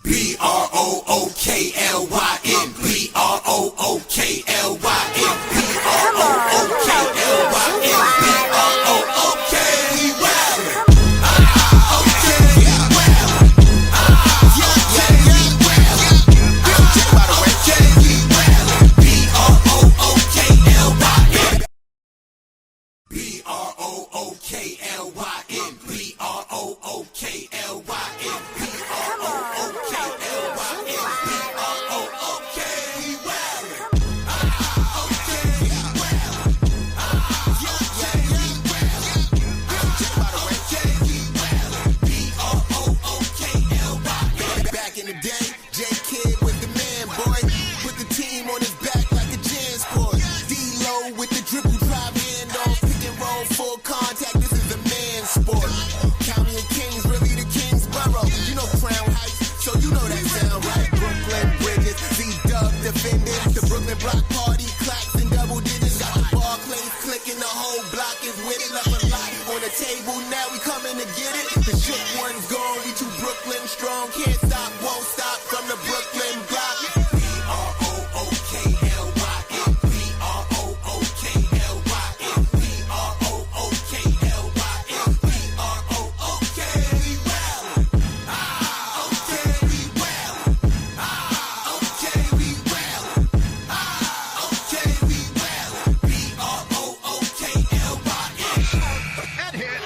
B-R-O-O-K-L-Y-N. B-R-O-O-K-L-Y-N. B-R-O-O-K-L-Y-N. B-R-O-O-K. We wildin'. Okay, we wildin'. Okay, we wildin'. Okay, we wildin'. B-R-O-O-K-L-Y-N. B-R-O-O-K-L-Y-N. B-R-O-O-K-L-Y-N. B-R-O-O-K-L-Y-N. B-R-O-O-K. We wildin'. Okay, we wildin'. Okay, we wildin'. Okay, we wildin'. B-R-O-O-K-L-Y-N. Back in the day, J-Kid was the man, boy. Put the team on his back like a jam sport. D-Lo with the dribble drive handoff. Pick and roll, full contact. This is a man's sport. County of Kings, really the Kingsborough. You know Crown Heights, so you know that sound, right? Brooklyn Bridges, Z-Dub defenders. The Brooklyn Block Party, Clax and double digits. Got the Barclays clicking, the whole block is with it. Left a lot on the table, now we coming to get it. The shook one's gone, we too Brooklyn strong. Can't stop, won't stop from the Brooklyn block. B-R-O-O-K-L-Y-N. B-R-O-O-K-L-Y-N. B-R-O-O-K-L-Y-N. B-R-O-O-K. We wildin'. Okay, we wildin'. Okay, we wildin'. Okay, we wildin'. B-R-O-O-K-L-Y-N. That hit.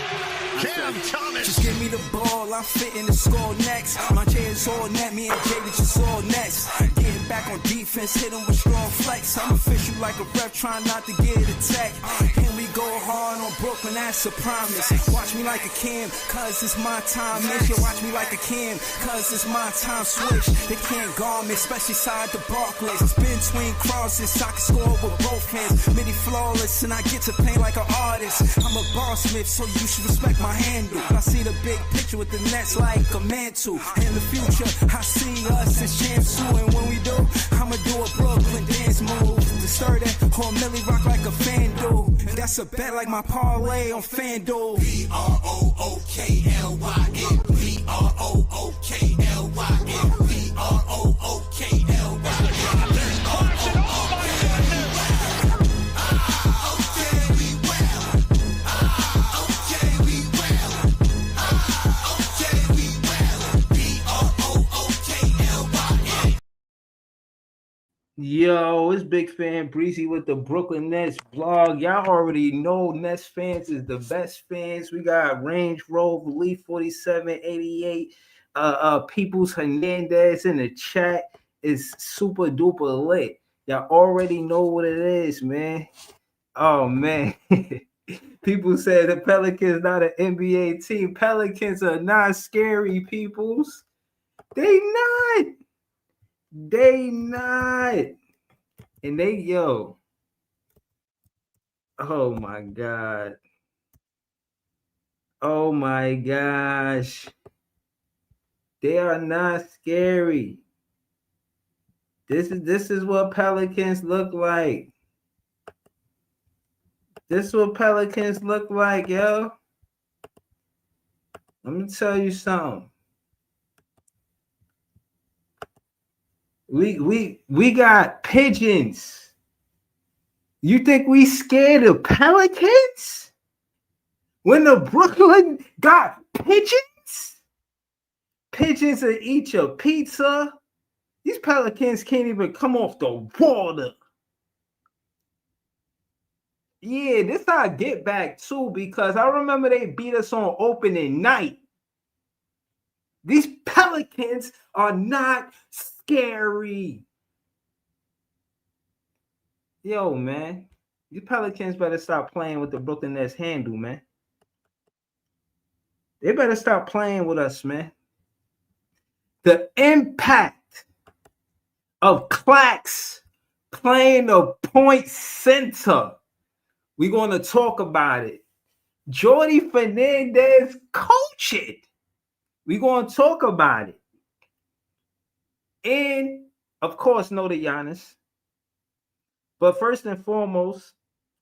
Cam Thomas. Just give me the ball, I'm fitting to score next. My J is all net, me and Jada just all next. Getting back on defense, hit him with strong flex. I'm official like a ref, trying not to get attacked. And we go hard on Brooklyn, that's a promise. Watch me like a Cam, cause it's my time. Miss you, watch me like a Cam, cause it's my time. Switch, they can't guard me, especially side the Barclays. It's between crosses, I can score with both hands. Midi flawless, and I get to paint like an artist. I'm a boss smith, so you should respect my handle. I see the big picture with the Nets like a mantle. In the future, I see us as champs too. And when we do, I'ma do a Brooklyn dance move. To stir that whole Millie rock like a fan do. That's a bet like my parlay on FanDuel. B-R-O-O-K-L-Y-N. B-R-O-O-K-L-Y-N. B-R-O-O-K-L-Y-N. Okay, we wildin'. Okay, we wildin'. Okay, we wildin'. B-R-O-O-K-L-Y-N. Yo, it's Big Fan Breezy with the Brooklyn Nets blog. Y'all already know Nets fans is the best fans. We got Range Rover, Leaf 4788, Peoples Hernandez in the chat is super duper lit. Y'all already know what it is, man. Oh man. People said the Pelicans not an NBA team. Pelicans are not scary, peoples. They not. They not. And they, yo. Oh my God. Oh my gosh. They are not scary. This is what Pelicans look like. This is what Pelicans look like, yo. Let me tell you something. We got pigeons. You think we scared of Pelicans? When the Brooklyn got pigeons? Pigeons will eat your pizza. These Pelicans can't even come off the water. Yeah, this I get back too, because I remember they beat us on opening night. These Pelicans are not scary. Yo, man. These Pelicans better stop playing with the Brooklyn Nets handle, man. They better stop playing with us, man. The impact of Clax playing the point center. We're going to talk about it. Jordi Fernandez coach it. We're going to talk about it. And, of course, know the Giannis. But first and foremost,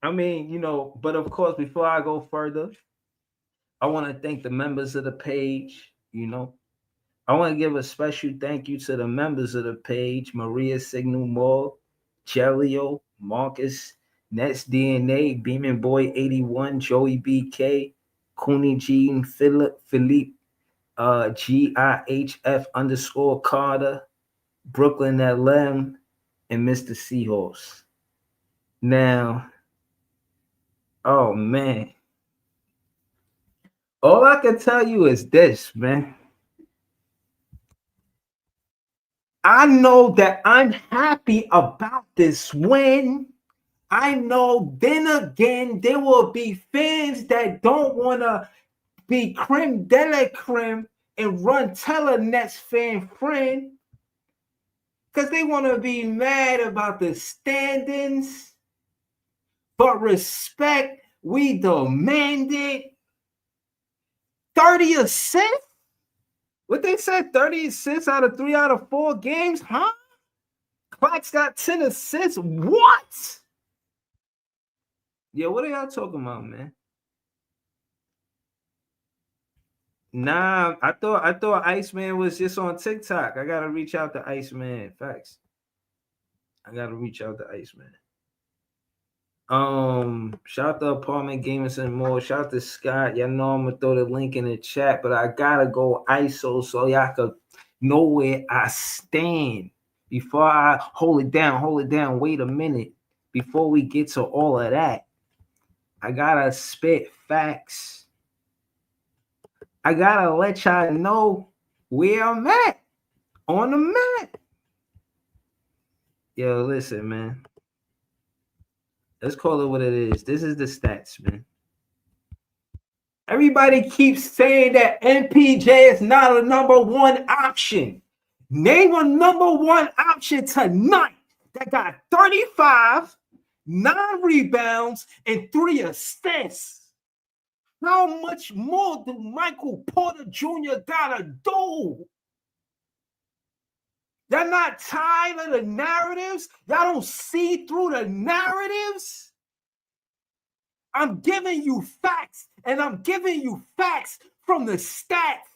but of course, before I go further, I want to thank the members of the page, I want to give a special thank you to the members of the page: Maria Signal Mall, Jelio, Marcus, Nets DNA, Beeman Boy 81, Joey BK, Cooney G, Philippe, GIHF _ Carter, Brooklyn LM, and Mr. Seahorse. Now, oh man, all I can tell you is this, man. I know that I'm happy about this win. I know then again there will be fans that don't want to be creme de la creme and run tell a Nets fan friend because they want to be mad about the standings. But respect, we demanded 30 assists. What they said, 30 assists out of 3 out of 4 games, huh? Clax got 10 assists. What? Yeah, what are y'all talking about, man? Nah, I thought Iceman was just on TikTok. I gotta reach out to Iceman. Facts. I gotta reach out to Iceman. Shout out to Apartment Gamers and more. Shout out to Scott. Y'all know I'm gonna throw the link in the chat, but I gotta go ISO so y'all could know where I stand. Before I hold it down. Wait a minute. Before we get to all of that, I gotta spit facts. I gotta let y'all know where I'm at on the map. Yo, listen, man. Let's call it what it is. This is the stats, man. Everybody keeps saying that MPJ is not a number one option. Name a number one option tonight that got 35, 9 rebounds, and 3 assists. How much more do Michael Porter Jr. gotta do? Y'all not tired of the narratives? Y'all don't see through the narratives? I'm giving you facts, and I'm giving you facts from the stats.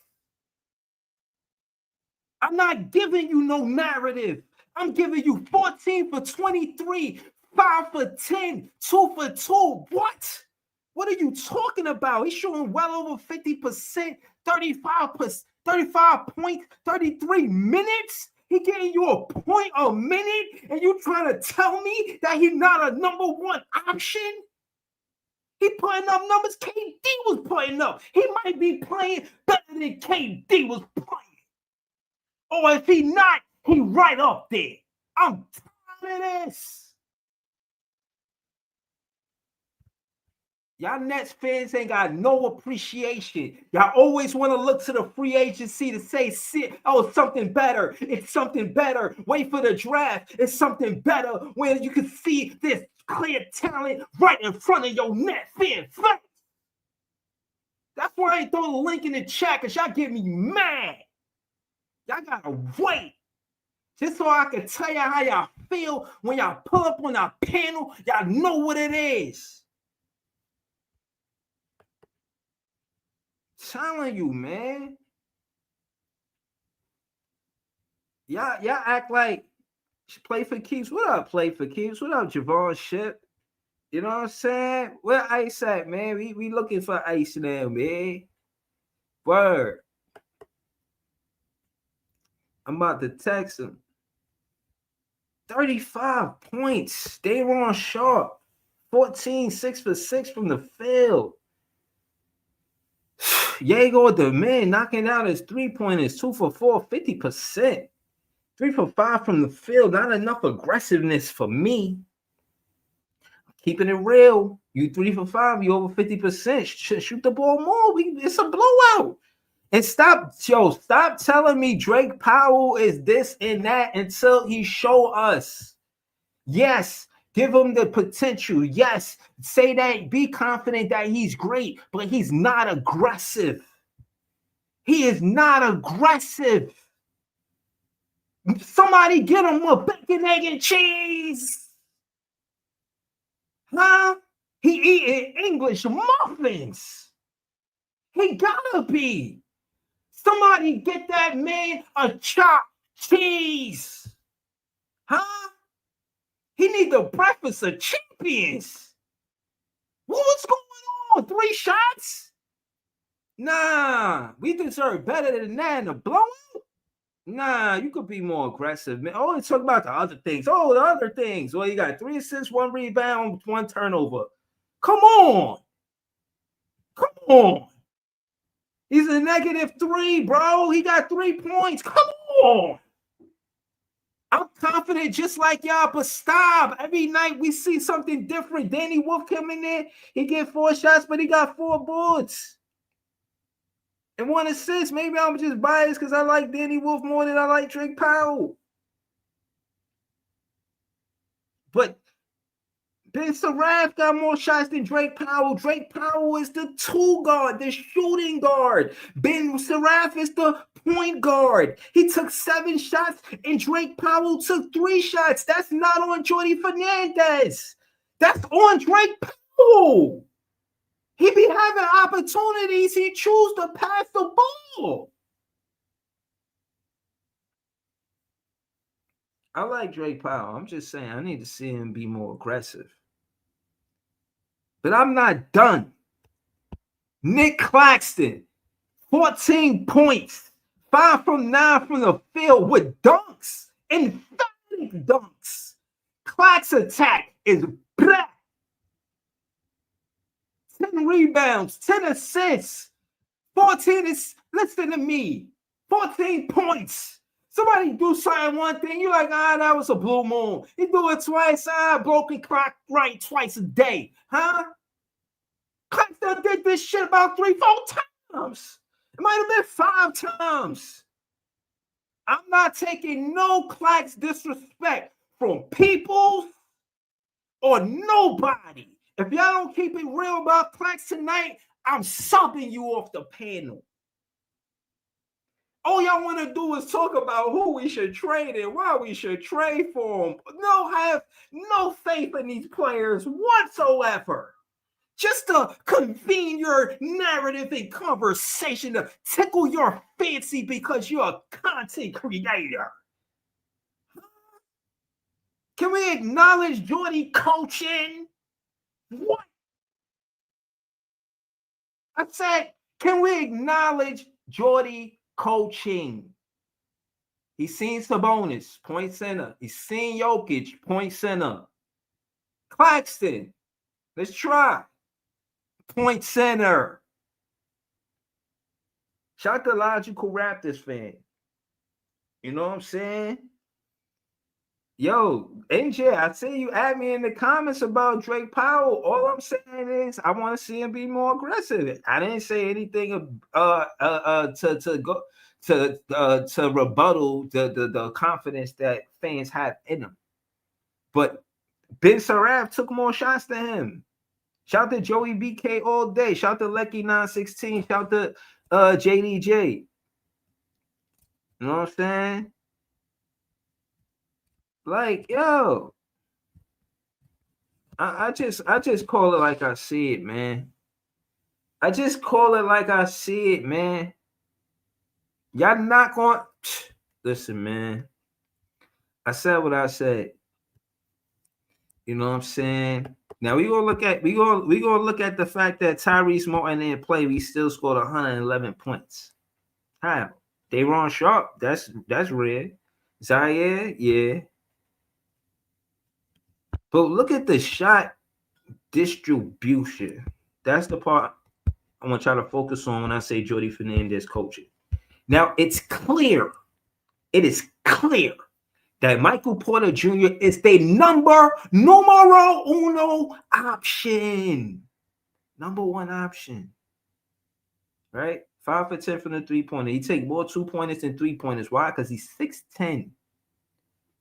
I'm not giving you no narrative. I'm giving you 14 for 23, 5 for 10, 2 for 2. What? What are you talking about? He's shooting well over 50%, 35 points, 33 minutes. He getting you a point a minute, and you trying to tell me that he's not a number one option? He putting up numbers KD was putting up. He might be playing better than KD was playing. Or if he not, he right up there. I'm tired of this. Y'all Nets fans ain't got no appreciation. Y'all always want to look to the free agency to say, oh, something better. It's something better. Wait for the draft. It's something better when you can see this clear talent right in front of your Net fan face. That's why I ain't throw the link in the chat, because y'all get me mad. Y'all gotta wait. Just so I can tell y'all how y'all feel when y'all pull up on our panel. Y'all know what it is. Telling you, man. Y'all act like play for keeps. What up, play for keeps? What up, Javon Ship? You know what I'm saying? Where Ice at, man? We looking for Ice now, man. Word. I'm about to text him. 35 points. They were on sharp. 14, 6 for 6 from the field. Diego the man knocking out his 3-pointers, 2 for 4, 50%. 3 for 5 from the field. Not enough aggressiveness for me. Keeping it real. You 3 for 5, you over 50%. Shoot the ball more. It's a blowout. And stop telling me Drake Powell is this and that until he show us. Yes, give him the potential. Yes, say that, be confident that he's great, but he's not aggressive. He is not aggressive. Somebody get him a bacon, egg, and cheese. Huh? He eating English muffins. He gotta be. Somebody get that man a chopped cheese. Huh? He need the breakfast of champions. What's going on? 3 shots? Nah, we deserve better than that in a blowout. Nah, you could be more aggressive, man. Oh, let's talk about the other things. Oh, the other things. Well, you got 3 assists, 1 rebound, 1 turnover. Come on. Come on. He's a -3, bro. He got 3 points. Come on. I'm confident just like y'all, but stop. Every night we see something different. Danny Wolf coming in. He get 4 shots, but he got 4 boards. And 1 assist. Maybe I'm just biased because I like Danny Wolf more than I like Drake Powell. But Ben Seraph got more shots than Drake Powell. Drake Powell is the 2 guard, the shooting guard. Ben Seraph is the point guard. He took 7 shots and Drake Powell took 3 shots. That's not on Jordi Fernandez. That's on Drake Powell. He be having opportunities. He choose to pass the ball. I like Drake Powell. I'm just saying I need to see him be more aggressive. But I'm not done. Nick Claxton, 14 points, 5 from 9 from the field with dunks, emphatic dunks. Clax attack is black. 10 rebounds, 10 assists, 14 is, listen to me, 14 points. Somebody do something one thing, you're like, that was a blue moon. You do it twice, broken clock right twice a day, huh? Clax done did this shit about 3-4 times. It might have been 5 times. I'm not taking no Clax disrespect from people or nobody. If y'all don't keep it real about Clax tonight, I'm subbing you off the panel. All y'all want to do is talk about who we should trade and why we should trade for them. Have no faith in these players whatsoever. Just to convene your narrative and conversation to tickle your fancy because you're a content creator. Can we acknowledge Jordi coaching? What? I said, can we acknowledge Jordi coaching? He's seen Sabonis, point center. He's seen Jokic, point center. Claxton, let's try. Point center. Shout out to Logical Raptors fan. You know what I'm saying? Yo, NJ, I see you add me in the comments about Drake Powell. All I'm saying is I want to see him be more aggressive. I didn't say anything to rebuttal the confidence that fans have in him. But Ben Seraph took more shots than him. Shout to Joey BK all day. Shout to Lecky 916. Shout to JDJ. You know what I'm saying? Like, yo, I just call it like I see it, man. I just call it like I see it, man. Y'all not going. Listen, man. I said what I said. You know what I'm saying? Now we gonna look at the fact that Tyrese Martin didn't play. We still scored 111 points. How? Day'Ron Sharp. That's rare. Zaire, yeah. But look at the shot distribution. That's the part I want y'all to focus on when I say Jordi Fernandez coaching. Now, it's clear. It is clear that Michael Porter Jr. is the numero uno option. Number 1 option. Right? 5 for 10 from the 3-pointer. He take more 2-pointers than 3-pointers. Why? Because he's 6'10".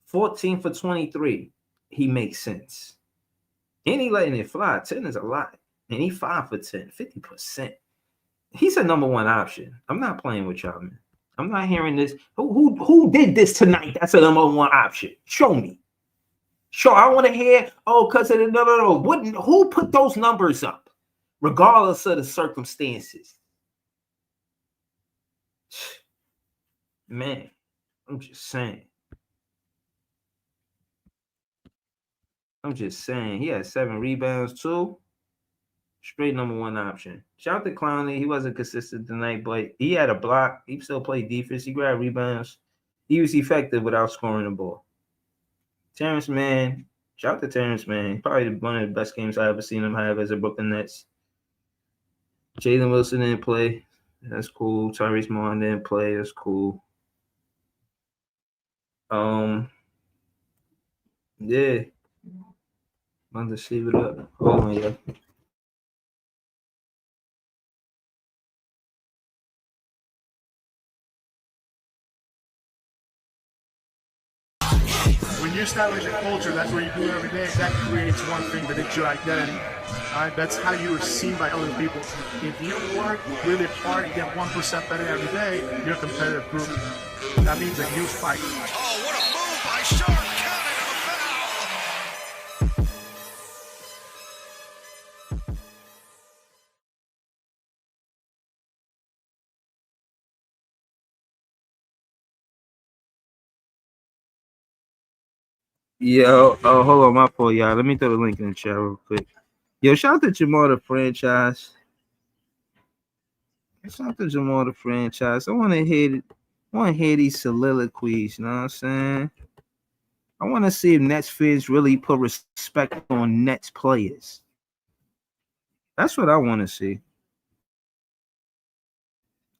14 for 23. He makes sense. And he letting it fly. 10 is a lot. And he 5 for 10, 50%. He's a number 1 option. I'm not playing with y'all, man. I'm not hearing this. Who did this tonight? That's a number 1 option. Show me. Sure, I want to hear, because of the no. Who put those numbers up? Regardless of the circumstances. Man, I'm just saying. He had 7 rebounds too. Straight number 1 option. Shout out to Clowney. He wasn't consistent tonight, but he had a block. He still played defense. He grabbed rebounds. He was effective without scoring the ball. Terrence Mann. Shout out to Terrence Mann. Probably one of the best games I ever seen him have as a Brooklyn Nets. Jalen Wilson didn't play. That's cool. Tyrese Martin didn't play. That's cool. Yeah. I'm to see it up. Hold on, yeah. When you establish a culture, that's what you do every day. That creates one thing, that it's your identity. Alright, that's how you are seen by other people. If you work really hard and get 1% better every day, you're a competitive group. That means that you fight. Oh, what a move by Sharp! Counted a foul. Yo, hold on, my fault, y'all. Let me throw the link in the chat real quick. Yo, shout out to Jamal the franchise. Shout out to Jamal the franchise. I want to hear these soliloquies. You know what I'm saying? I want to see if Nets fans really put respect on Nets players. That's what I want to see.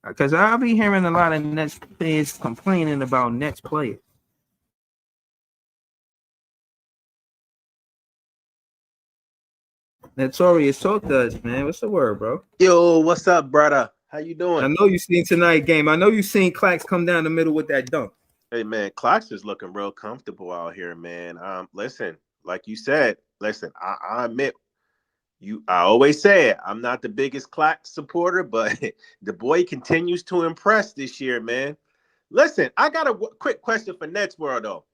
Because I'll be hearing a lot of Nets fans complaining about Nets players. Notorious, talk to us, man. What's the word, bro? Yo, what's up, brother? How you doing? I know you seen tonight game. I know you seen Clax come down the middle with that dunk. Hey, man, Clax is looking real comfortable out here, man. Listen, like you said, I admit, I always say it. I'm not the biggest Clax supporter, but the boy continues to impress this year, man. Listen, I got a quick question for Nets World, though.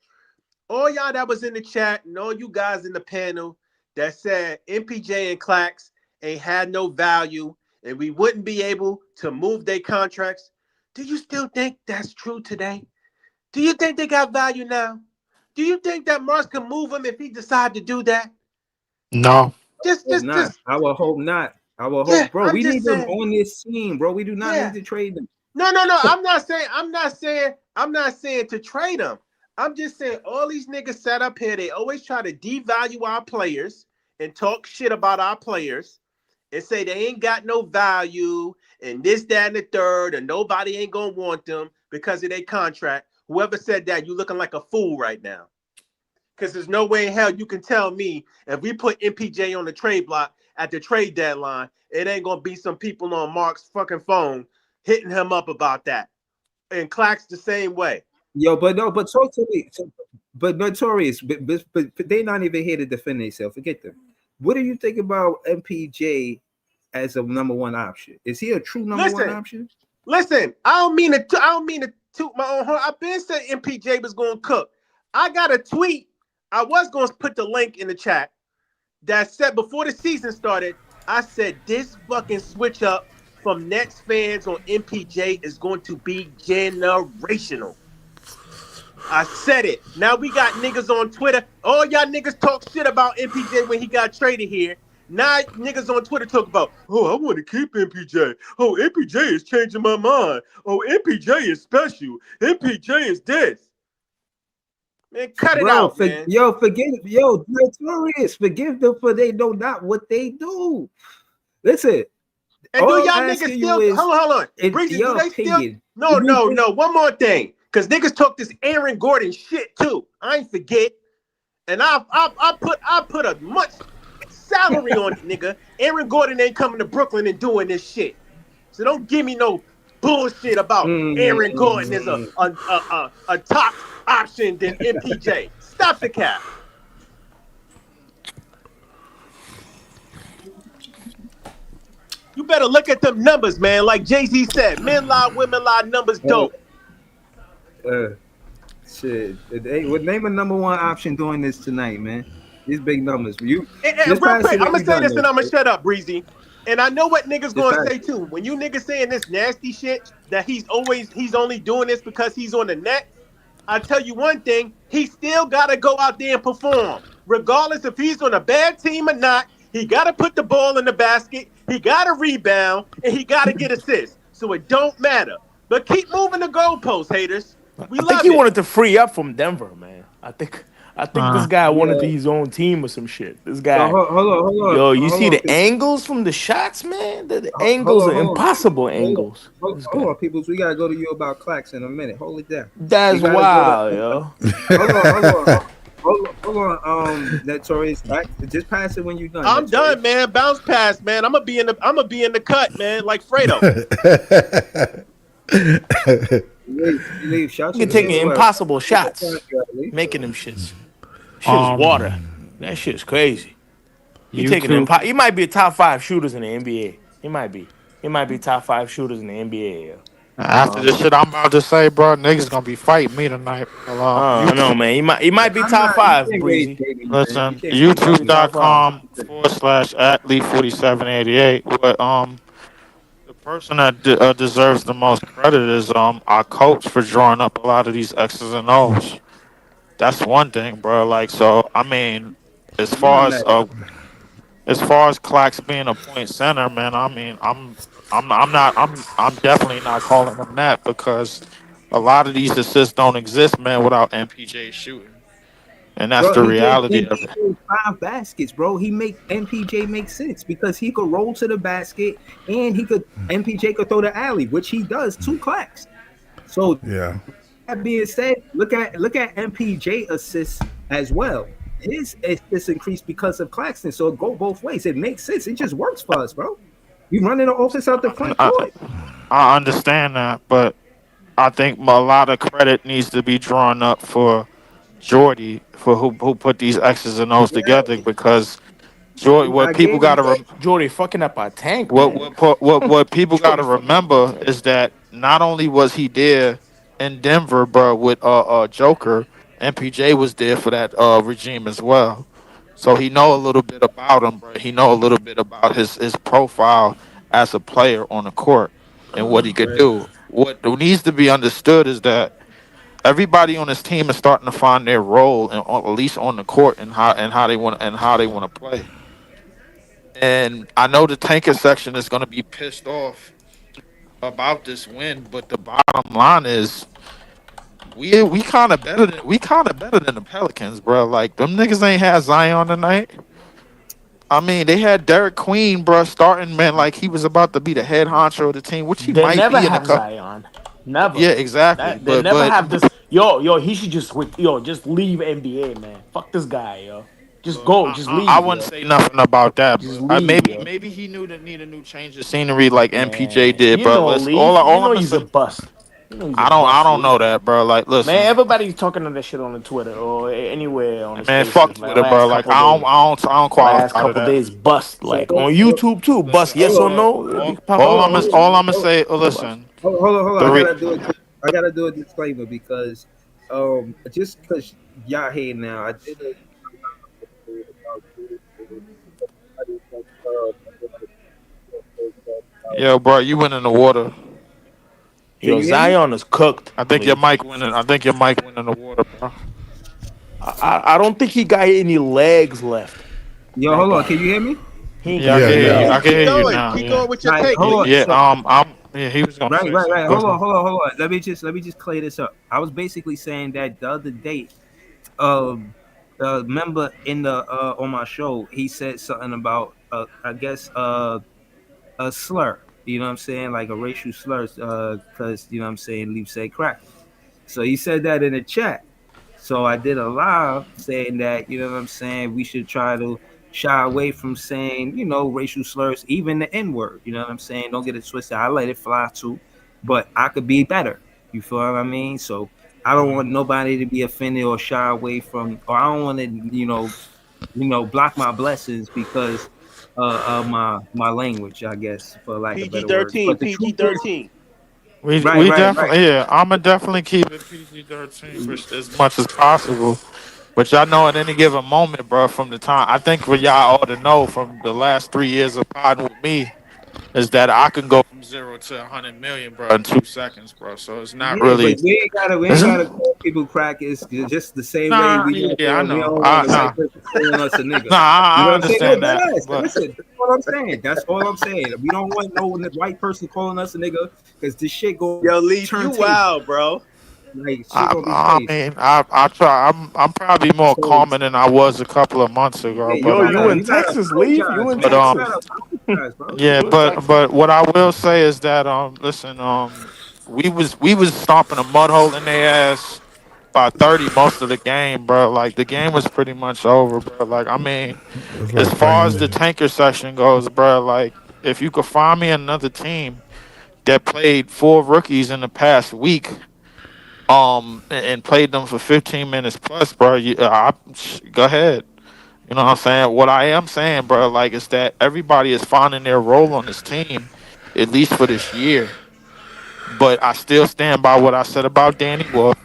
All y'all that was in the chat and all you guys in the panel that said MPJ and Clax ain't had no value and we wouldn't be able to move their contracts. Do you still think that's true today? Do you think they got value now? Do you think that Mars can move them if he decide to do that? No. Just. I will hope not. I will hope, bro. We need them on this team, bro. We do not need to trade them. No. I'm not saying to trade them. I'm just saying all these niggas sat up here. They always try to devalue our players and talk shit about our players and say they ain't got no value and this, that, and the third, and nobody ain't gonna want them because of their contract. Whoever said that, you looking like a fool right now. Because there's no way in hell you can tell me if we put MPJ on the trade block at the trade deadline, it ain't gonna be some people on Mark's fucking phone hitting him up about that. And Clax the same way. Yo, but talk to me. But Notorious, but they're not even here to defend themselves. Forget them. What do you think about MPJ as a number 1 option? Is he a true number 1 option? Listen, I don't mean to toot my own horn. I've been saying MPJ was going to cook. I got a tweet. I was going to put the link in the chat that said before the season started, I said this fucking switch up from Nets fans on MPJ is going to be generational. I said it. Now we got niggas on Twitter. All y'all niggas talk shit about MPJ when he got traded here. Now niggas on Twitter talk about, oh, I want to keep MPJ. Oh, MPJ is changing my mind. Oh, MPJ is special. MPJ is this. Man, cut it out, man. Notorious. Forgive them for they know not what they do. Listen. And do y'all niggas still, hold on. Breezy, do they still? No. One more thing. Because niggas talk this Aaron Gordon shit too. I ain't forget. And I put a much salary on it, nigga. Aaron Gordon ain't coming to Brooklyn and doing this shit. So don't give me no bullshit about Aaron Gordon is a top option than MPJ. Stop the cap. You better look at them numbers, man. Like Jay-Z said, men lie, women lie, numbers don't. Shit. What name a number 1 option doing this tonight, man? These big numbers. Real quick, I'm gonna say this and I'm gonna shut up, Breezy. And I know what niggas Just gonna fact. say too. When you niggas saying this nasty shit that he's only doing this because he's on the Nets. I tell you one thing, he still gotta go out there and perform. Regardless if he's on a bad team or not, he gotta put the ball in the basket, he gotta rebound, and he gotta get assists. So it don't matter. But keep moving the goalposts, haters. We I think love he it. wanted to free up from Denver, man. I think this guy wanted Yeah. his own team or some shit. This So guy, hold on, yo, you hold see on, the angles from the shots, man. The hold angles on, are hold on, impossible hold on, angles. This hold guy, on, people. We gotta go to you about Clax in a minute. Hold it down. We that's gotta go to. wild, yo. Hold on. Notorious Clax. Just pass it when you're done. I'm Notorious. done, man. Bounce pass, man. I'm gonna be in the cut, man, like Fredo. You leave. Shout You your can take team as well. impossible shots, making them shits. Shit is water. That shit's crazy. He taking YouTube. He might be a top five shooters in the NBA. He might be. He might be top five shooters in the NBA. Yo. After this shit I'm about to say, bro, niggas gonna be fighting me tonight. Bro. I know, man. He might be I'm top not. You five, can't raise Breezy. baby, man. You listen, can't. He might be top five. youtube.com/athlete4788. What the person that deserves the most credit is our coach for drawing up a lot of these X's and O's. That's one thing, bro. Like, so I mean, as I'm not far as mad. uh as far as Clax being a point center, man, I mean, I'm definitely not calling him that because a lot of these assists don't exist, man, without MPJ shooting, and that's Bro, the he gave reality of it. MPJ 5 baskets, bro. He make MPJ make sense because he could roll to the basket and MPJ could throw the alley, which he does to Clax. So Yeah. that being said, look at MPJ assists as well. His assists increased because of Claxton, so it go both ways. It makes sense. It just works for us, bro. We running the offense out the front I, court. I understand that, but I think a lot of credit needs to be drawn up for Jordi for who put these X's and O's together Yeah, because Jordy, what I people gave got him. to Jordy fucking up our tank, What man. what po- what people got to Jordy fucking up our remember tank. is that not only was he there in Denver, but with Joker, MPJ was there for that regime as well. So he know a little bit about him, bro. He know a little bit about his profile as a player on the court and what he could Right. do. What needs to be understood is that everybody on this team is starting to find their role, and at least on the court, and how they want to play. And I know the tanker section is going to be pissed off about this win, but the bottom line is we kind of better than the Pelicans, bro. Like them niggas ain't had Zion tonight. I mean, they had Derek Queen, bro, starting man like he was about to be the head honcho of the team, which he They might never be in a have couple. Zion. Never. Yeah, exactly. That they never have this. Yo, he should just leave NBA, man. Fuck this guy, yo. Just go, just I leave, wouldn't yo. say nothing about that, Just bro. leave, yo. Maybe he knew that need a new change of scenery like MPJ Man, did, you bro. know, Let's leave. You all I'm know gonna he's a say. bust. You know he's a I bust, don't leave. know that, bro. Like, Man, listen. everybody's talking on that shit on the Twitter or anywhere on the Man, fuck spaces. Like Twitter, bro. last Like couple days, I don't last qualify to couple that. days, bust. So Like on YouTube too, bust. Listen, Yes or no? They pop up on YouTube. all I'm gonna say. Bust. Listen, Hold on. the re- I gotta do a disclaimer because just because y'all here now, I did a yo, bro, you went in the water. Can Yo, you hear me? Zion is cooked. I think your Leaf. mic went in. I think your mic went in the water, bro. I don't think he got any legs left. Yo, That hold on. guy. Can you hear me? He ain't Yeah, I got can Yeah, any hear you. yeah. I legs. can Keep hear you going. now. Keep Yeah, going with All your right, take. hold on. yeah. So, Yeah, he was gonna say right. something. Hold on. Hold on. Let me just clear this up. I was basically saying that the other day, member in the on my show, he said something about I guess a slur. You know what I'm saying? Like a racial slur, because you know what I'm saying, Leaf said crack. So he said that in the chat. So I did a live saying that, you know what I'm saying, we should try to shy away from saying, racial slurs, even the N-word. You know what I'm saying? Don't get it twisted. I let it fly too, but I could be better. You feel what I mean? So I don't want nobody to be offended or shy away from, or I don't want to, block my blessings because of my language, I guess, for lack of PG better words. 13. But the PG truth is, 13. We right. definitely I'm gonna definitely keep it PG-13 for as much as possible. But y'all know at any given moment, bro, from the time I think what y'all ought to know from the last 3 years of podding with me, is that I can go from 0 to 100 million, bro, in 2 seconds, bro. So it's not Yeah, but really. we ain't gotta call people crack. It's just the same way Nah, we yeah, don't yeah, I we know. don't want the Nah, white person calling us a nigga. nah, You know I what I'm saying? No, understand dead that, ass. but Listen, that's all I'm saying. That's all I'm saying. We don't want no white person calling us a nigga because this shit go Yo, Leaf, you turntable. wild, bro. Like shit I, gonna be I crazy. mean, I try. I'm probably more So calmer than I was a couple of months ago, yeah, you but Yo, you in you gotta Texas, Leaf? You apologize, in but man. You Texas? gotta apologize, bro. yeah, You in Texas? but what I will say is that listen, we was stomping a mud hole in their ass by 30 most of the game, bro. Like the game was pretty much over, bro. Like I mean, It's as like far as playing. the tanker section goes, bro, like if you could find me another team that played 4 rookies in the past week, and played them for 15 minutes plus, bro, go ahead. You know what I'm saying? What I am saying, bro, like is that everybody is finding their role on this team, at least for this year. But I still stand by what I said about Danny Wolf.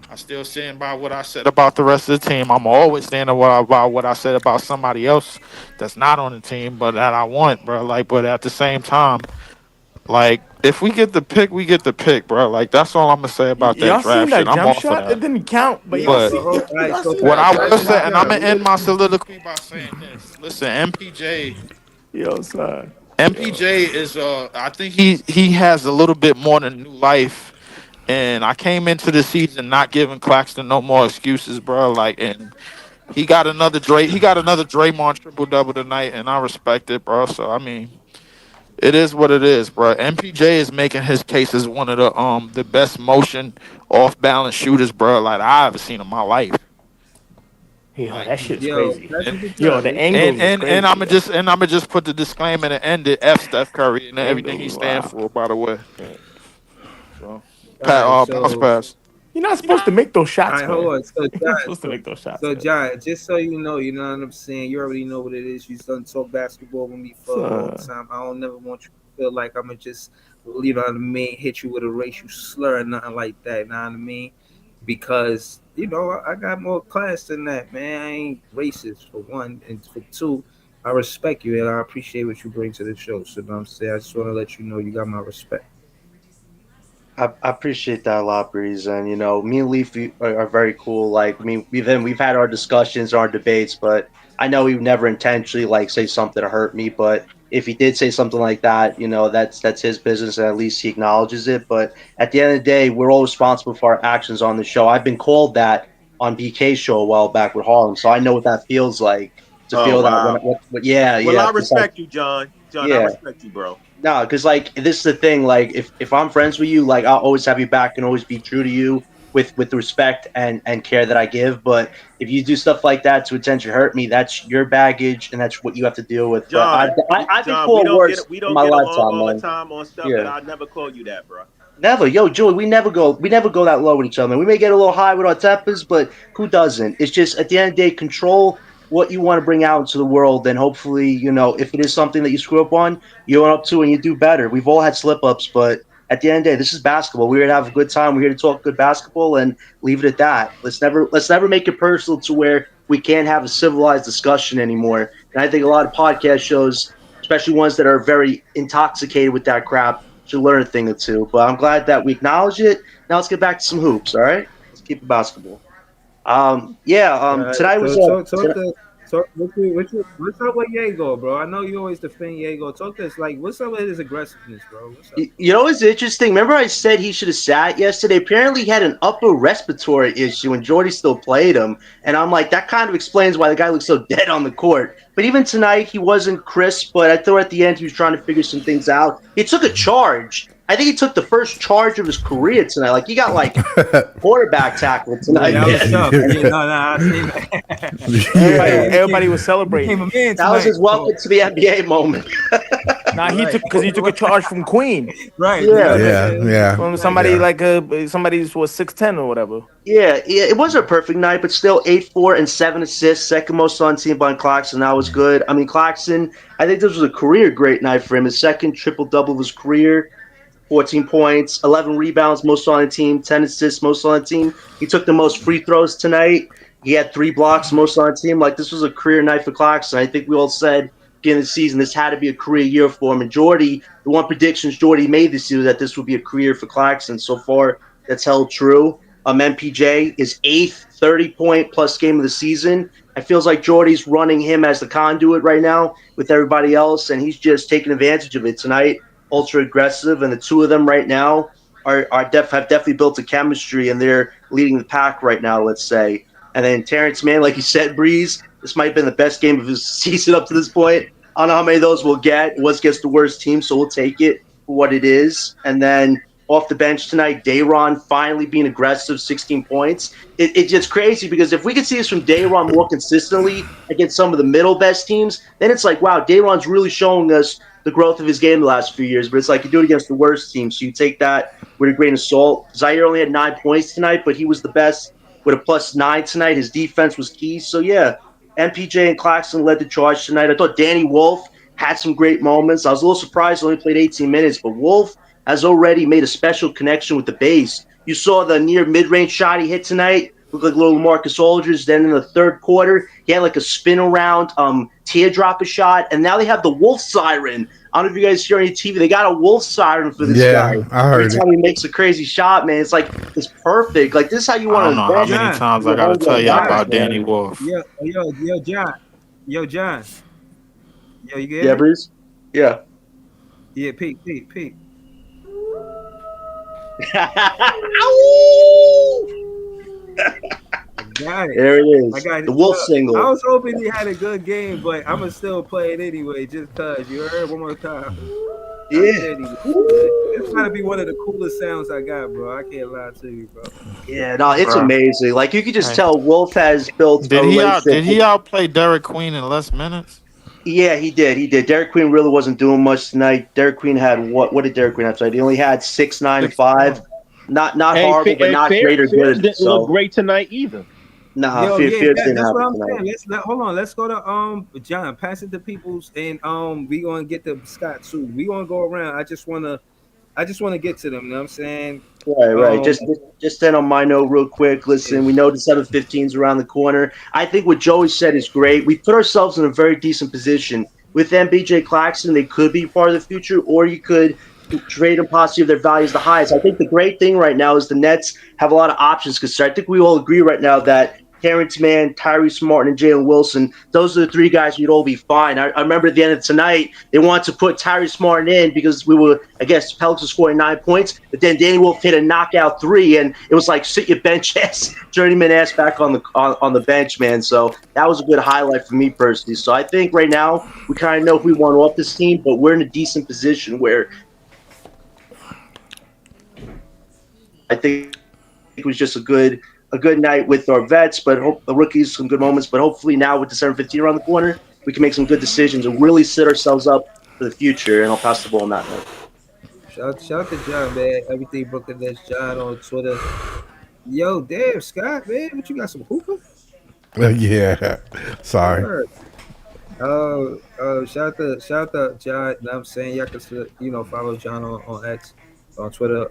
I still stand by what I said about the rest of the team. I'm always standing about what I said about somebody else that's not on the team, but that I want, bro. Like, but at the same time, like, if we get the pick, we get the pick, bro. Like, that's all I'm gonna say about that Y'all seen draft shit. that I'm jump off of shot? It that. didn't count, but Yeah, y'all But see, so all right, y'all so seen what that I check will jump this say, shot? and I'm out. gonna end my soliloquy by saying this. Listen, Yo, son. Yo. MPJ is I think he has a little bit more than new life. And I came into the season not giving Claxton no more excuses, bro. Like, and he got another Draymond triple double tonight, and I respect it, bro. So I mean, it is what it is, bro. MPJ is making his case as one of the best motion off balance shooters, bro. Like I ever seen in my life. Yo, Like, that shit is Yo, crazy. that's and what you Yo, got, the Lee. and angles is and, and crazy, yo. I'm gonna just put the disclaimer to end it. F Steph Curry and The everything angles he is stands wild. for. By the way, Yeah. so All right, bounce so pass. You're not supposed to make those all shots, right, hold man. on. So You're not John, supposed to make those shots, so man. John, just so you know what I'm saying. You already know what it is. You done talk basketball with me for a long So, time. I don't never want you to feel like I'm gonna just, you know what I mean, hit you with a racial slur or nothing like that. You know what I mean? Because I got more class than that, man. I ain't racist for one, and for two, I respect you and I appreciate what you bring to the show. So, you know what I'm saying, I just want to let you know you got my respect. I appreciate that a lot, Breeze. And me and Leaf are very cool. Like, I mean, we've had our discussions, our debates, but I know he would never intentionally like say something to hurt me. But if he did say something like that, that's his business, and at least he acknowledges it. But at the end of the day, we're all responsible for our actions on the show. I've been called that on BK's show a while back with Harlem, so I know what that feels like to Oh feel that wow. yeah, Well, yeah, I because like respect you, John. John, I yeah. respect you, bro. No, because like this is the thing. Like if I'm friends with you, like I'll always have you back and always be true to you with the respect and care that I give. But if you do stuff like that to intentionally hurt me, that's your baggage and that's what you have to deal with. But John, I've been John, we called don't get worse we in don't my get along lifetime, all the man. time on stuff, but Yeah. I'll never call you that, bro. Never, yo, Joey. We never go that low with each other. We may get a little high with our tempers, but who doesn't? It's just at the end of the day, control what you want to bring out into the world, and hopefully, if it is something that you screw up on, you own up to and you do better. We've all had slip ups, but at the end of the day, this is basketball. We're here to have a good time. We're here to talk good basketball, and leave it at that. Let's never make it personal to where we can't have a civilized discussion anymore. And I think a lot of podcast shows, especially ones that are very intoxicated with that crap, should learn a thing or two. But I'm glad that we acknowledge it. Now let's get back to some hoops. All right, let's keep it basketball. Yeah. Tonight was So talk. What's up with Diego, bro? I know you always defend Diego. Talk to us like, what's up with his aggressiveness, bro? What's up? It's interesting. Remember, I said he should have sat yesterday. Apparently, he had an upper respiratory issue, and Jordi still played him. And I'm like, that kind of explains why the guy looks so dead on the court. But even tonight, he wasn't crisp. But I thought at the end he was trying to figure some things out. He took a charge. I think he took the first charge of his career tonight. Like he got like quarterback tackle Yeah, tonight. that was Man. tough. Yeah, no, I seen that. Yeah. Everybody was Became celebrating. a man That was tonight. his welcome to the NBA moment. Nah, he Right. took because he took a charge from Queen, Right. Yeah. Yeah. Yeah. from somebody Yeah. like somebody who was 6'10" or whatever. Yeah, it wasn't a perfect night, but still 8-4 and 7 assists, second most on team by Claxton. That was good. I mean, Claxton, I think this was a career great night for him. His second triple double of his career, 14 points, 11 rebounds, most on the team, 10 assists, most on the team. He took the most free throws tonight. He had 3 blocks, most on the team. Like this was a career night for Claxton. I think we all said beginning of the season, this had to be a career year for him. And Jordi, the one predictions Jordi made this year was that this would be a career for Claxton. So far, that's held true. MPJ is 8th 30-point plus game of the season. It feels like Jordy's running him as the conduit right now with everybody else, and he's just taking advantage of it tonight. Ultra aggressive, and the two of them right now have definitely built a chemistry, and they're leading the pack right now, let's say. And then Terrence Mann, like you said, Breeze, this might have been the best game of his season up to this point. I don't know how many of those we'll get. It was against the worst team, so we'll take it for what it is. And then off the bench tonight, Dayron finally being aggressive, 16 points. It's just crazy because if we could see this from Dayron more consistently against some of the middle best teams, then it's like, wow, Dayron's really showing us the growth of his game the last few years. But it's like you do it against the worst team, so you take that with a grain of salt. Zaire only had 9 points tonight, but he was the best with a +9 tonight. His defense was key. So, yeah, MPJ and Claxton led the charge tonight. I thought Danny Wolf had some great moments. I was a little surprised he only played 18 minutes, but Wolf has already made a special connection with the base. You saw the near mid-range shot he hit tonight, looked like little Marcus Aldridge. Then in the third quarter, he had like a spin around, teardrop a shot, and now they have the Wolf siren. I don't know if you guys hear on your TV. They got a Wolf siren for this guy. I heard Every time he makes a crazy shot, man, it's like it's perfect. Like this is how you I want don't to know how invest. many times I gotta tell y'all about Danny Wolf. Yo, John. Yo, John. Yo, you get Yeah, it? Bruce? Yeah. Yeah, Pete. Got it. There it is. I got it. The Wolf single. I was hoping he had a good game, but I'm going to still play it anyway, just because. You heard one more time. Yeah. It's got to be one of the coolest sounds I got, bro. I can't lie to you, bro. Yeah, no, it's Bro. amazing. Like you could just tell Wolf has built. Did he outplay Derek Queen in less minutes? Yeah, he did. Derek Queen really wasn't doing much tonight. Derek Queen had what? What did Derek Queen have tonight? He only had 6, 9, and 5. Not horrible, but not great or good. Didn't look great tonight either. Nah, Fears didn't that's have what it I'm tonight. saying. Hold on. Let's go to John. Pass it to Peoples, and we gonna get to Scott too. We gonna go around. I just wanna get to them. You know what I'm saying? Right. Just then on my note, real quick. Listen, we know the 7:15's around the corner. I think what Joey said is great. We put ourselves in a very decent position with MPJ Claxton. They could be part of the future, or you could trade them possibly if their value is the highest. I think the great thing right now is the Nets have a lot of options because I think we all agree right now that Terrence Mann, Tyrese Martin, and Jalen Wilson, those are the three guys you'd all be fine. I remember at the end of tonight, they wanted to put Tyrese Martin in because Pelicans scoring 9 points, but then Danny Wolf hit a knockout 3, and it was like sit your bench ass, journeyman ass back on the bench, man. So that was a good highlight for me personally. So I think right now we kind of know if we want off this team, but we're in a decent position where I think it was just a good night with our vets, but the rookies some good moments. But hopefully now with the 7:15 around the corner, we can make some good decisions and really set ourselves up for the future. And I'll pass the ball on that note. Shout out to John, man. Everything Brooklyn Nets John on Twitter. Yo, damn, Scott, man, what you got some hookah? Yeah, sorry. Shout out John. I'm saying y'all can follow John on X, on Twitter.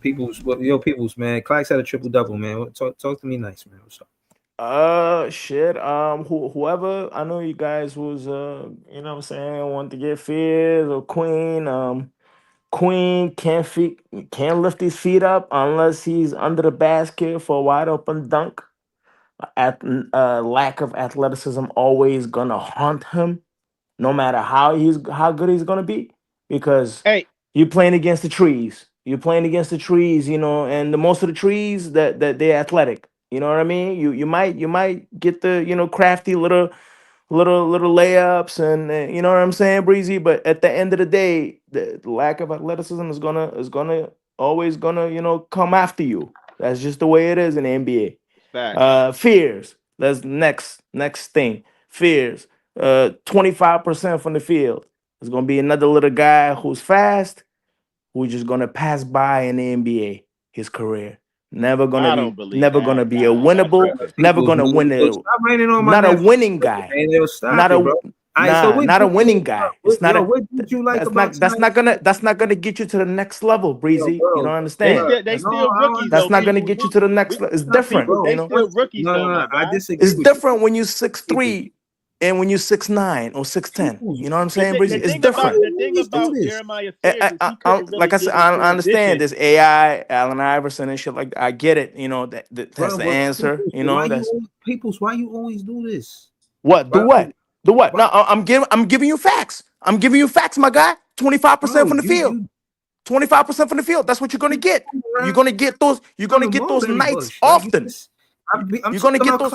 People's man. Clax had a triple double, man. Talk to me nice, man. What's up? Shit. Whoever I know you guys was want to get Fears or Queen. Queen can't lift his feet up unless he's under the basket for a wide open dunk. Lack of athleticism always gonna haunt him, no matter how good he's gonna be, because you're playing against the trees. You're playing against the trees, and most of the trees that they're athletic. You know what I mean? You might get the crafty little layups and you know what I'm saying, Breezy. But at the end of the day, the lack of athleticism is gonna always come after you. That's just the way it is in the NBA. Fears. That's next thing. Fears. 25% from the field. There's gonna be another little guy who's fast, who's just gonna pass by in the NBA his career. Never gonna be a winnable. Never gonna win it. Not a winning guy. Not a winning guy. It's not that's not gonna get you to the next level, Breezy. You don't understand. They still rookies. That's not gonna get you to the next level. It's different. They still rookies. No, I disagree. It's different when you're 6'3", and when you're 6'9" or 6'10", you know what I'm saying, Breezy? It's The different. thing about Jeremiah Sayers is he couldn't really Like I said, get in I understand transition. this AI, Allen Iverson and shit like that. I get it. You know that's the answer. You know that's why you always do this? what do what do what? No, I'm giving you facts. I'm giving you facts, my guy. 25% from the field. 25% from the field. That's what you're gonna get. You're gonna get those. You're gonna get those nights often. You're gonna get those.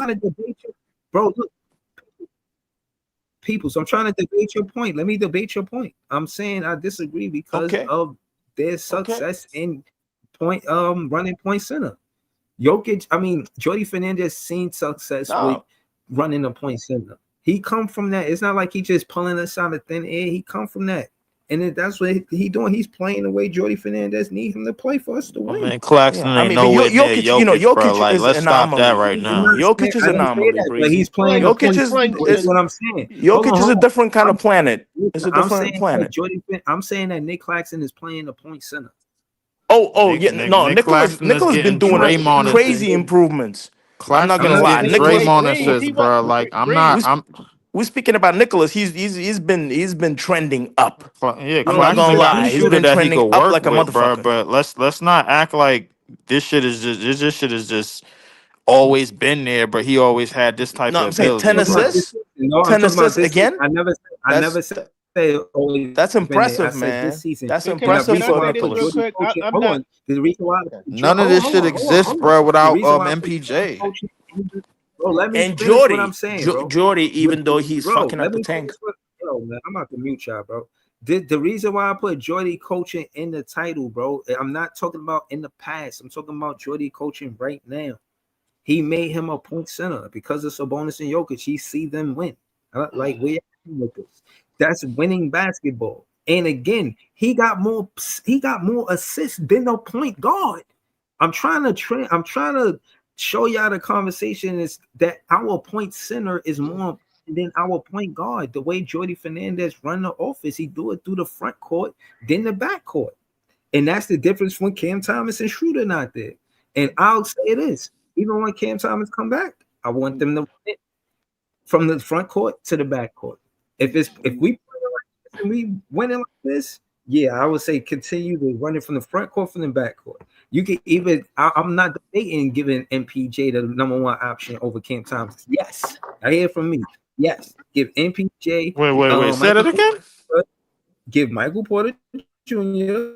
Bro, look. People, so I'm trying to debate your point. Let me debate your point. I'm saying I disagree because of their success in point running point center. Jordi Fernandez seen success with running a point center. He come from that. It's not like he just pulling us out of thin air. He come from that. And that's what he doing. He's playing the way Jordi Fernandez need him to play for us to win. Man, Claxton ain't nowhere near Jokic, bro. Like, let's stop that right now. Jokic is an anomaly, but he's playing. Jokic is what I'm saying. Jokic is a different kind of planet. It's a different planet. I'm saying that Nick Claxton is playing the point center. Nicholas been doing crazy improvements. I'm not gonna lie. Draymond assists, bro. Like we're speaking about Nicholas. He's been trending up. Yeah, I'm not gonna lie. He's been trending up like a motherfucker. Bro, but let's not act like this shit is just always been there. But he always had this type of ability. 10 assists. 10 assists again. I never said. That's impressive, man. That's impressive for Nicholas. None of this shit exists, bro, without MPJ. Bro, let me and Jordi, what I'm saying, Jordi, even though he's fucking up the tank. Man, I'm about to mute y'all, bro. The reason why I put Jordi coaching in the title, bro, I'm not talking about in the past. I'm talking about Jordi coaching right now. He made him a point center because of Sabonis and Jokic. He see them win. Like we with this. That's winning basketball. And again, he got more assists than a point guard. I'm trying to show y'all the conversation is that our point center is more than our point guard. The way Jordi Fernandez run the offense, he do it through the front court, then the back court. And that's the difference when Cam Thomas and Schroeder not there. And I'll say this, even when Cam Thomas come back, I want them to win from the front court to the back court. If we winning like this, yeah, I would say continue to run it from the front court, from the back court. You can even, I'm not debating giving MPJ the number one option over Cam Thomas. Yes, I hear from me. Yes, give MPJ. Wait. Say that again. Give Michael Porter Jr.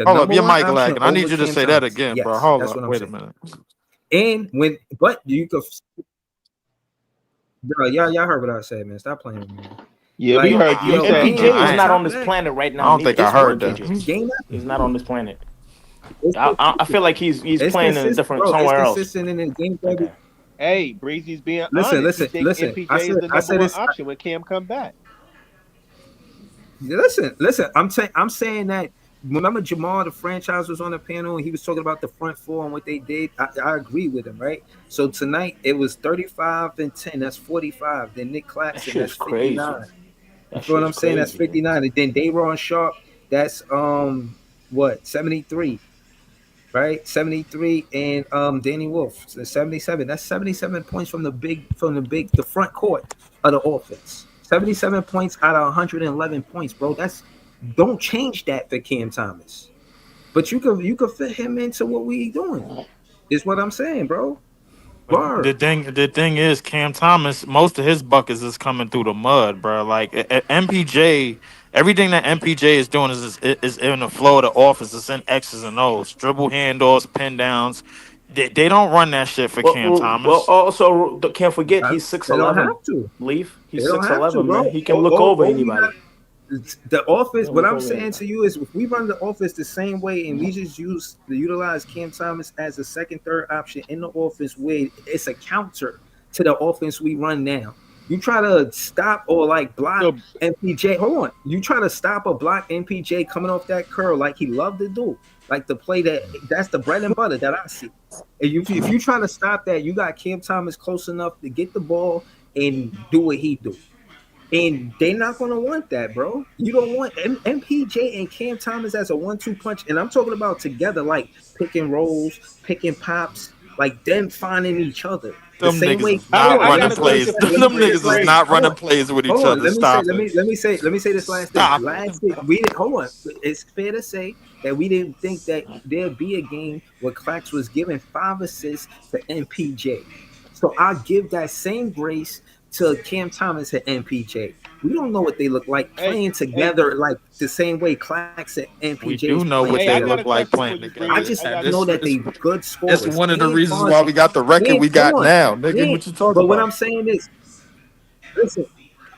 Hold up, your mic lagging. I need you to say that again, bro. Hold on. Wait a minute. And but you could, bro, y'all heard what I said, man. Stop playing with me. Yeah, we heard you. MPJ is not on this planet right now. I don't think I heard that. He's not on this planet. I feel like he's playing in a different somewhere else. In the game, baby. Hey, Breezy's being honest. Listen. MPJ is the number one option when Cam come back. Listen. I'm saying that. Remember Jamal, the franchise, was on the panel and he was talking about the front four and what they did. I agree with him, right? So tonight it was 35-10. That's 45. Then Nick Claxton, that's 59. That's what I'm saying. That's 59. And then Dayron Sharp, that's 73, right? 73, and Danny Wolf, so 77. That's 77 points from the front court of the offense. 77 points out of 111 points, bro. Don't change that for Cam Thomas. But you could fit him into what we doing. Is what I'm saying, bro. The thing is, Cam Thomas, most of his buckets is coming through the mud, bro. Like MPJ, everything that MPJ is doing is in the flow of the offense. It's in X's and O's, dribble handoffs, pin downs. They don't run that shit for Cam Thomas. Well, also can't forget he's 6'11". Leaf, he's 6'11", man. He can look over anybody. The offense, what I'm saying to you is, if we run the offense the same way and we just utilize Cam Thomas as a second, third option in the offense, where it's a counter to the offense we run now. You try to stop or like block MPJ. Hold on. You try to stop or block MPJ coming off that curl like he loved to do, like the play that's the bread and butter that I see. And if you try to stop that, you got Cam Thomas close enough to get the ball and do what he do. And they're not going to want that, bro. You don't want MPJ and Cam Thomas as a 1-2 punch. And I'm talking about together, like pick and rolls, pick and pops. like them finding each other. The Them same niggas way. is I, not I running got a plays. question for Them you, niggas is Bree. not Hold running on. plays with each Hold on. other. Stop it. Let me say this last thing. Stop it. Last thing we did. Hold on. It's fair to say that we didn't think that there'd be a game where Clax was giving 5 assists to MPJ. So I give that same grace to Cam Thomas and MPJ. We don't know what they look like Hey, playing hey, together like the same way Clax and We MPJ is do know playing what hey, they I together. got a look like question for playing you, I together, Breezy. just I and got know that it's they good it's scorers. one of the And reasons why we Fonzie, got the record and we hold got on, now, nigga. and What you talking but what about? I'm saying is, listen,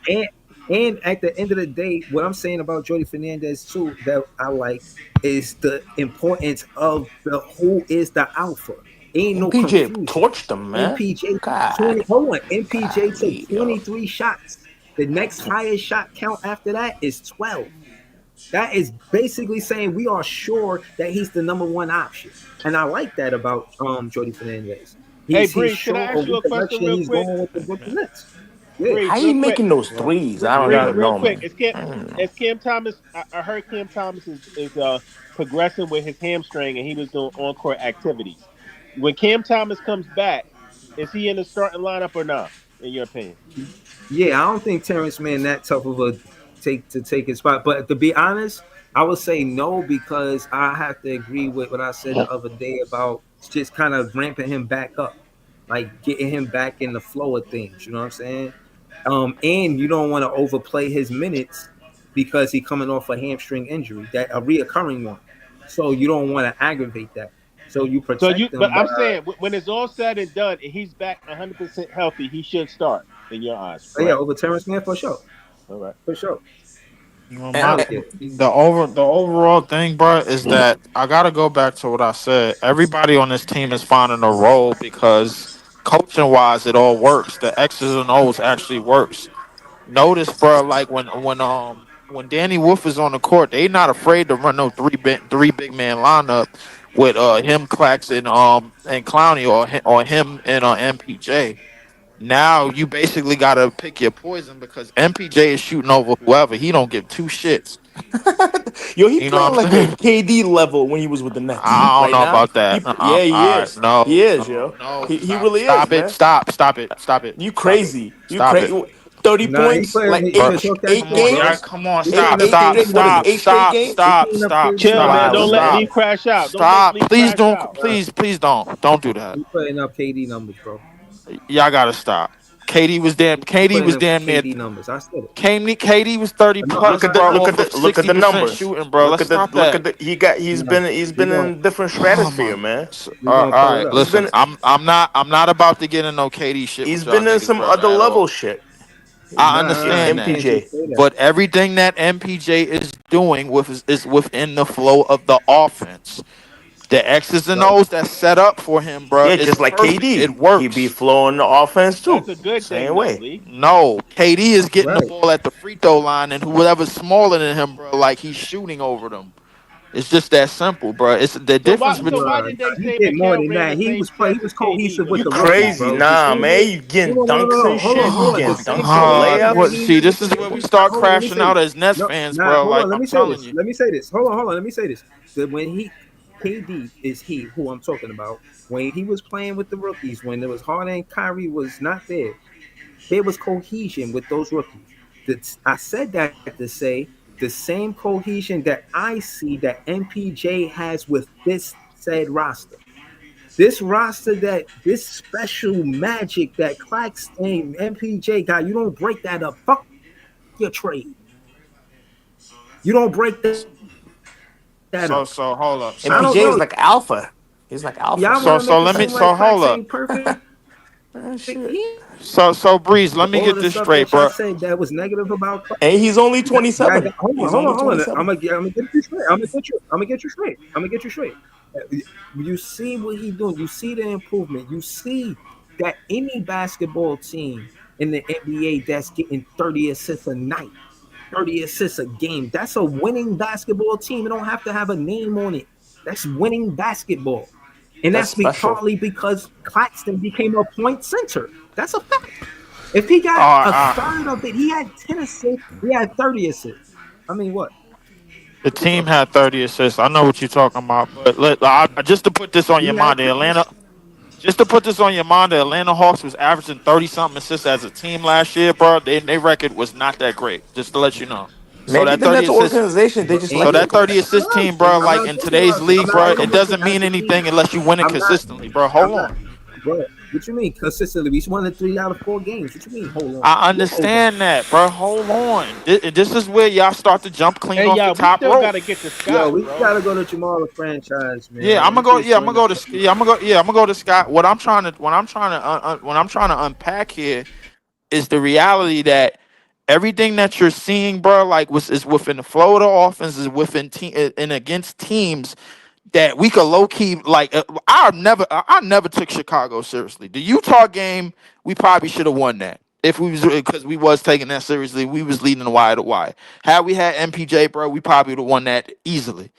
and and at the end of the day, what I'm saying about Jordi Fernandez too that I like is the importance of the who is the alpha. Ain't no MPJ confusion. torched them, man. MPJ took God, 20. Hold on, MPJ took golly, yo. 23 shots. The next highest shot count after that is 12. That is basically saying we are sure that he's the number one option. And I like that about Jordi Fernandez. Hey, He's Breeze, can I sure ask of you what a question direction real he's quick? going with the Brooklyn Nets. Yeah. Breeze, How real you quick. making those Yeah. threes? I don't You Breeze, got even it. real know, quick. man. I don't know. Is Cam Thomas? I heard Cam Thomas is progressing with his hamstring, and he was doing on court activities. When Cam Thomas comes back, is he in the starting lineup or not? In your opinion? Yeah, I don't think Terrence Mann that tough of a take his spot. But to be honest, I would say no because I have to agree with what I said the other day about just kind of ramping him back up, like getting him back in the flow of things. You know what I'm saying? And you don't want to overplay his minutes because he's coming off a hamstring injury, that a reoccurring one. So you don't want to aggravate that. So you So you, protect but them by I'm saying when it's all said and done, and he's back 100% healthy, he should start in your eyes, yeah, correct? over Terrence Mann for sure, All right. for sure. Well, And, Hell my yeah. the overall thing, bro, is that I gotta go back to what I said. Everybody on this team is finding a role because coaching wise, it all works. The X's and O's actually works. Notice, bro, like when Danny Wolf is on the court, they not afraid to run no three big man lineup with him, Clax, and Clowney, or him and MPJ. Now you basically gotta pick your poison because MPJ is shooting over whoever. He don't give two shits. yo, he You know playing what I'm like a saying? KD level when he was with the Nets. I don't Right know now, about that. yeah, he All right, is. He no, is, no, yo. no. He Stop, really is, stop it, man. stop it, stop it, You stop it, crazy? You stop it. crazy? 30 Nah, points, like he Bro, eight, can talk that eight come shit, on, bro. y'all. games, Come on, He eight, stop, putting up eight stop, straight. KD What is it? stop, numbers. 8 straight stop, games? He stop, putting up stop, KD Chill, numbers, man. stop, Don't bro. let stop, Leaf crash out. Don't let stop. Leaf Please crash don't, out. please don't do that. He putting up KD numbers, bro. Y'all gotta stop. He KD putting was up damn near. KD numbers. I said it. KD was 30 No, I'm Look plus, at the not. bro, look at off the of look at the 60% numbers. shooting, bro. Let's stop that. He's No, been in a different Oh stratosphere, my. man. All pull it right, up. He's listen. been I'm not about to get in no KD shit he's with y'all been in niggas, some bro, other at all. level shit. I You understand that, can't just MPJ. say that. but everything that MPJ is doing is within the flow of the offense. The X's and Right. O's that's set up for him, bro, Yeah, is just like perfect. It KD. He be works. flowing the offense That's too. a good Same thing, though, way. Leaf. No, KD is getting the Right. ball at the free throw line, and whoever's smaller than him, bro, like he's shooting over them. It's just that simple, bro. It's the difference So why between. Nah, didn't they he say did more Mikal than ran that. the He same was he stats was as KD cohesive with though? You the rookies, crazy. bro. The Nah, same way. man. You getting No, no, no, dunks no. and Hold on, shit. You hold on. The getting same dunks and cohesion that layups. he See, had with this the is where we rookies. Now, start hold on. Let me crashing say out this. as Nets No, fans, nah, bro. hold Like on. Let I'm me say telling this. you. Let me say this. Hold on. Let me say this. That when KD is he who I'm talking about. When he was playing with the rookies, when there was Harden and Kyrie was not there was cohesion with those rookies. I said that to say the same cohesion that I see that MPJ has with this said roster. This roster that this special magic that Clax and MPJ got, you don't break that up. Fuck your trade. You don't break that up. So hold up. I don't MPJ is know. like alpha. He's like alpha, Y'all man. want to make it let me. seem like So hold Clax up. ain't perfect. Shit. He So Breeze, let me all get the this stuff straight, that y'all bro. said that was negative about Clax. And he's only Yeah, 27. hold on, He's hold only on, hold on. 27. I'm gonna get you straight. I'm gonna get you straight. You see what he doing. You see the improvement. You see that any basketball team in the NBA that's getting 30 assists a night, 30 assists a game, that's a winning basketball team. It don't have to have a name on it. That's winning basketball. And That's that's special. partly because Claxton became a point center. That's a fact. If he got a Uh, third of it, he had 10 assists, he had 30 assists. I mean, what? the What we team talking had about? 30 assists. I know what you're talking about, but just to put this on your He had mind, the 30 Atlanta. assists. Just to put this on your mind, the Atlanta Hawks was averaging 30-something assists as a team last year, bro. Their record was not that great, just to let you know. So Maybe that the 30 Nets assists, organization they just so like that the 30 assist team, bro, I'm like not in talking today's about. I'm league, not bro, talking it about you doesn't as mean a team. anything unless you win it I'm not. consistently, bro. I'm Hold not, on. bro. What you mean consistently? We won the 3 out of 4 games. What you mean? Hold on. I Hold on. understand that, bro. Hold on. This is where y'all start to jump clean Hey, off the y'all, we top still rope. gotta get to Yo, Scott, we bro. gotta go to Jamal the franchise, Yeah, man. I'm We gonna go. just Yeah, I'm gonna running. go to. Yeah, I'm gonna go. Yeah, I'm gonna go to Scott. What I'm trying to unpack here is the reality that everything that you're seeing, bro, like is within the flow of the offense, is within team and against teams that we could low key like. I never took Chicago seriously. The Utah game, we probably should have won that if we was because we was taking that seriously. We was leading the wire to wire. Had we had MPJ, bro, we probably would have won that easily.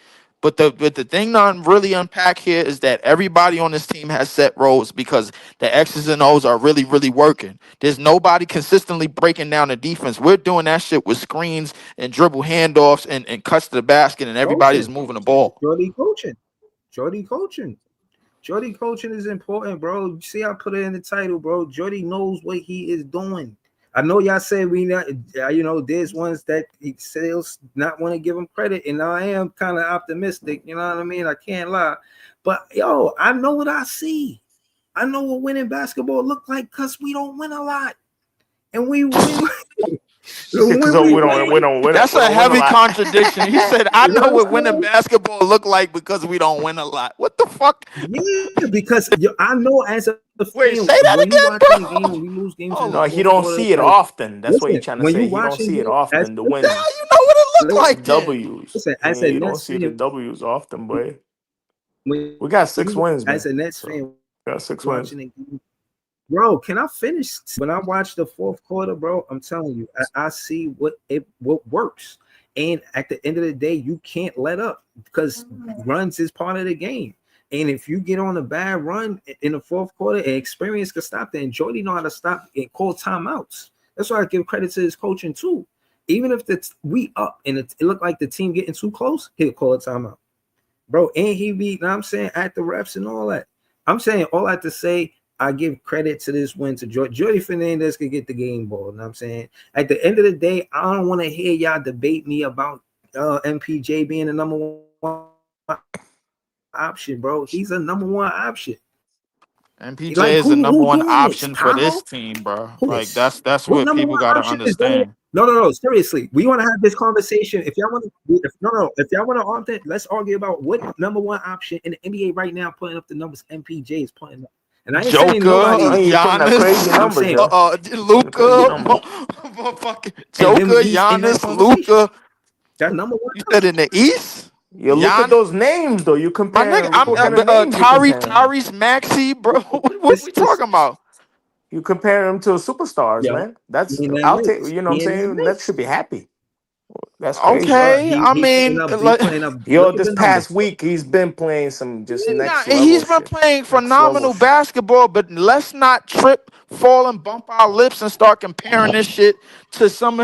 But the thing to really unpack here is that everybody on this team has set roles because the X's and O's are really, really working. There's nobody consistently breaking down the defense. We're doing that shit with screens and dribble handoffs and cuts to the basket, and everybody is Coaching. moving the ball. Jordy coaching. Jordy coaching. Jordy coaching is important, bro. You see, I put it in the title, bro. Jordy knows what he is doing. I know y'all say we not, there's ones that he sales not want to give him credit, and I am kind of optimistic. You know what I mean? I can't lie, but yo, I know what I see. I know what winning basketball look like because we don't win a lot, and we win. when so we we don't win, win That's we a don't win a heavy lot. contradiction. He said, "I you know know what what I'm winning saying? basketball look like because we don't win a lot." What the fuck? Yeah, because I know as a Wait, fan, say that when you watching the again, game, bro. when we lose games in the Oh, No, he fourth don't quarter, see it like often. That's what he's listen, trying to when you say. He don't watching see it game as often. The how wins, you know what it look the like then? W's. listen, as a You don't Nets see the fan, W's often, boy. when We got 6 you wins, as man. a Nets So fan we got 6 wins. watching the game, bro, can I finish? When I watch the fourth quarter, bro, I'm telling you, I see what works. And at the end of the day, you can't let up because runs is part of the game. And if you get on a bad run in the fourth quarter, and experience can stop that. And Jordy know how to stop and call timeouts. That's why I give credit to his coaching too. Even if we up and it looked like the team getting too close, he'll call a timeout, bro. And he be, you know what I'm saying, at the refs and all that. I'm saying all I have to say, I give credit to this win to Jordi Fernandez could get the game ball. You know what I'm saying? At the end of the day, I don't want to hear y'all debate me about MPJ being the number one option, bro. He's a number one option. MPJ Like is the number who one doing it? option for Chicago? this team, bro. Who Like this? that's What what number people one gotta option is doing it? understand. No. Seriously, we want to have this conversation. If y'all want to, if y'all want to argue, let's argue about what number one option in the NBA right now putting up the numbers MPJ is putting up. And I ain't saying Joker, nobody. You putting up crazy Giannis, I'm numbers, saying, yo. Putting up crazy Luca, numbers. fucking and then Joker, he's in that Giannis, conversation. Luca. That's number one. You said in the East, You look at Gian, those names, though. You my nigga. compare. Look I'm what kind of names you comparing. Tyrese Maxey, bro. What This we is talking about? You compare them to superstars, yo. man. That's He in that I'll take. mix. You know what I'm He in that saying? That mix. should be happy. That's crazy. Bro, Okay, I he putting mean, up. He like, putting up. Yo, Look at this the numbers, past bro. week he's been playing some just next he's level been shit. playing Next level phenomenal shit. basketball, but let's not trip, fall, and bump our lips and start comparing this shit to some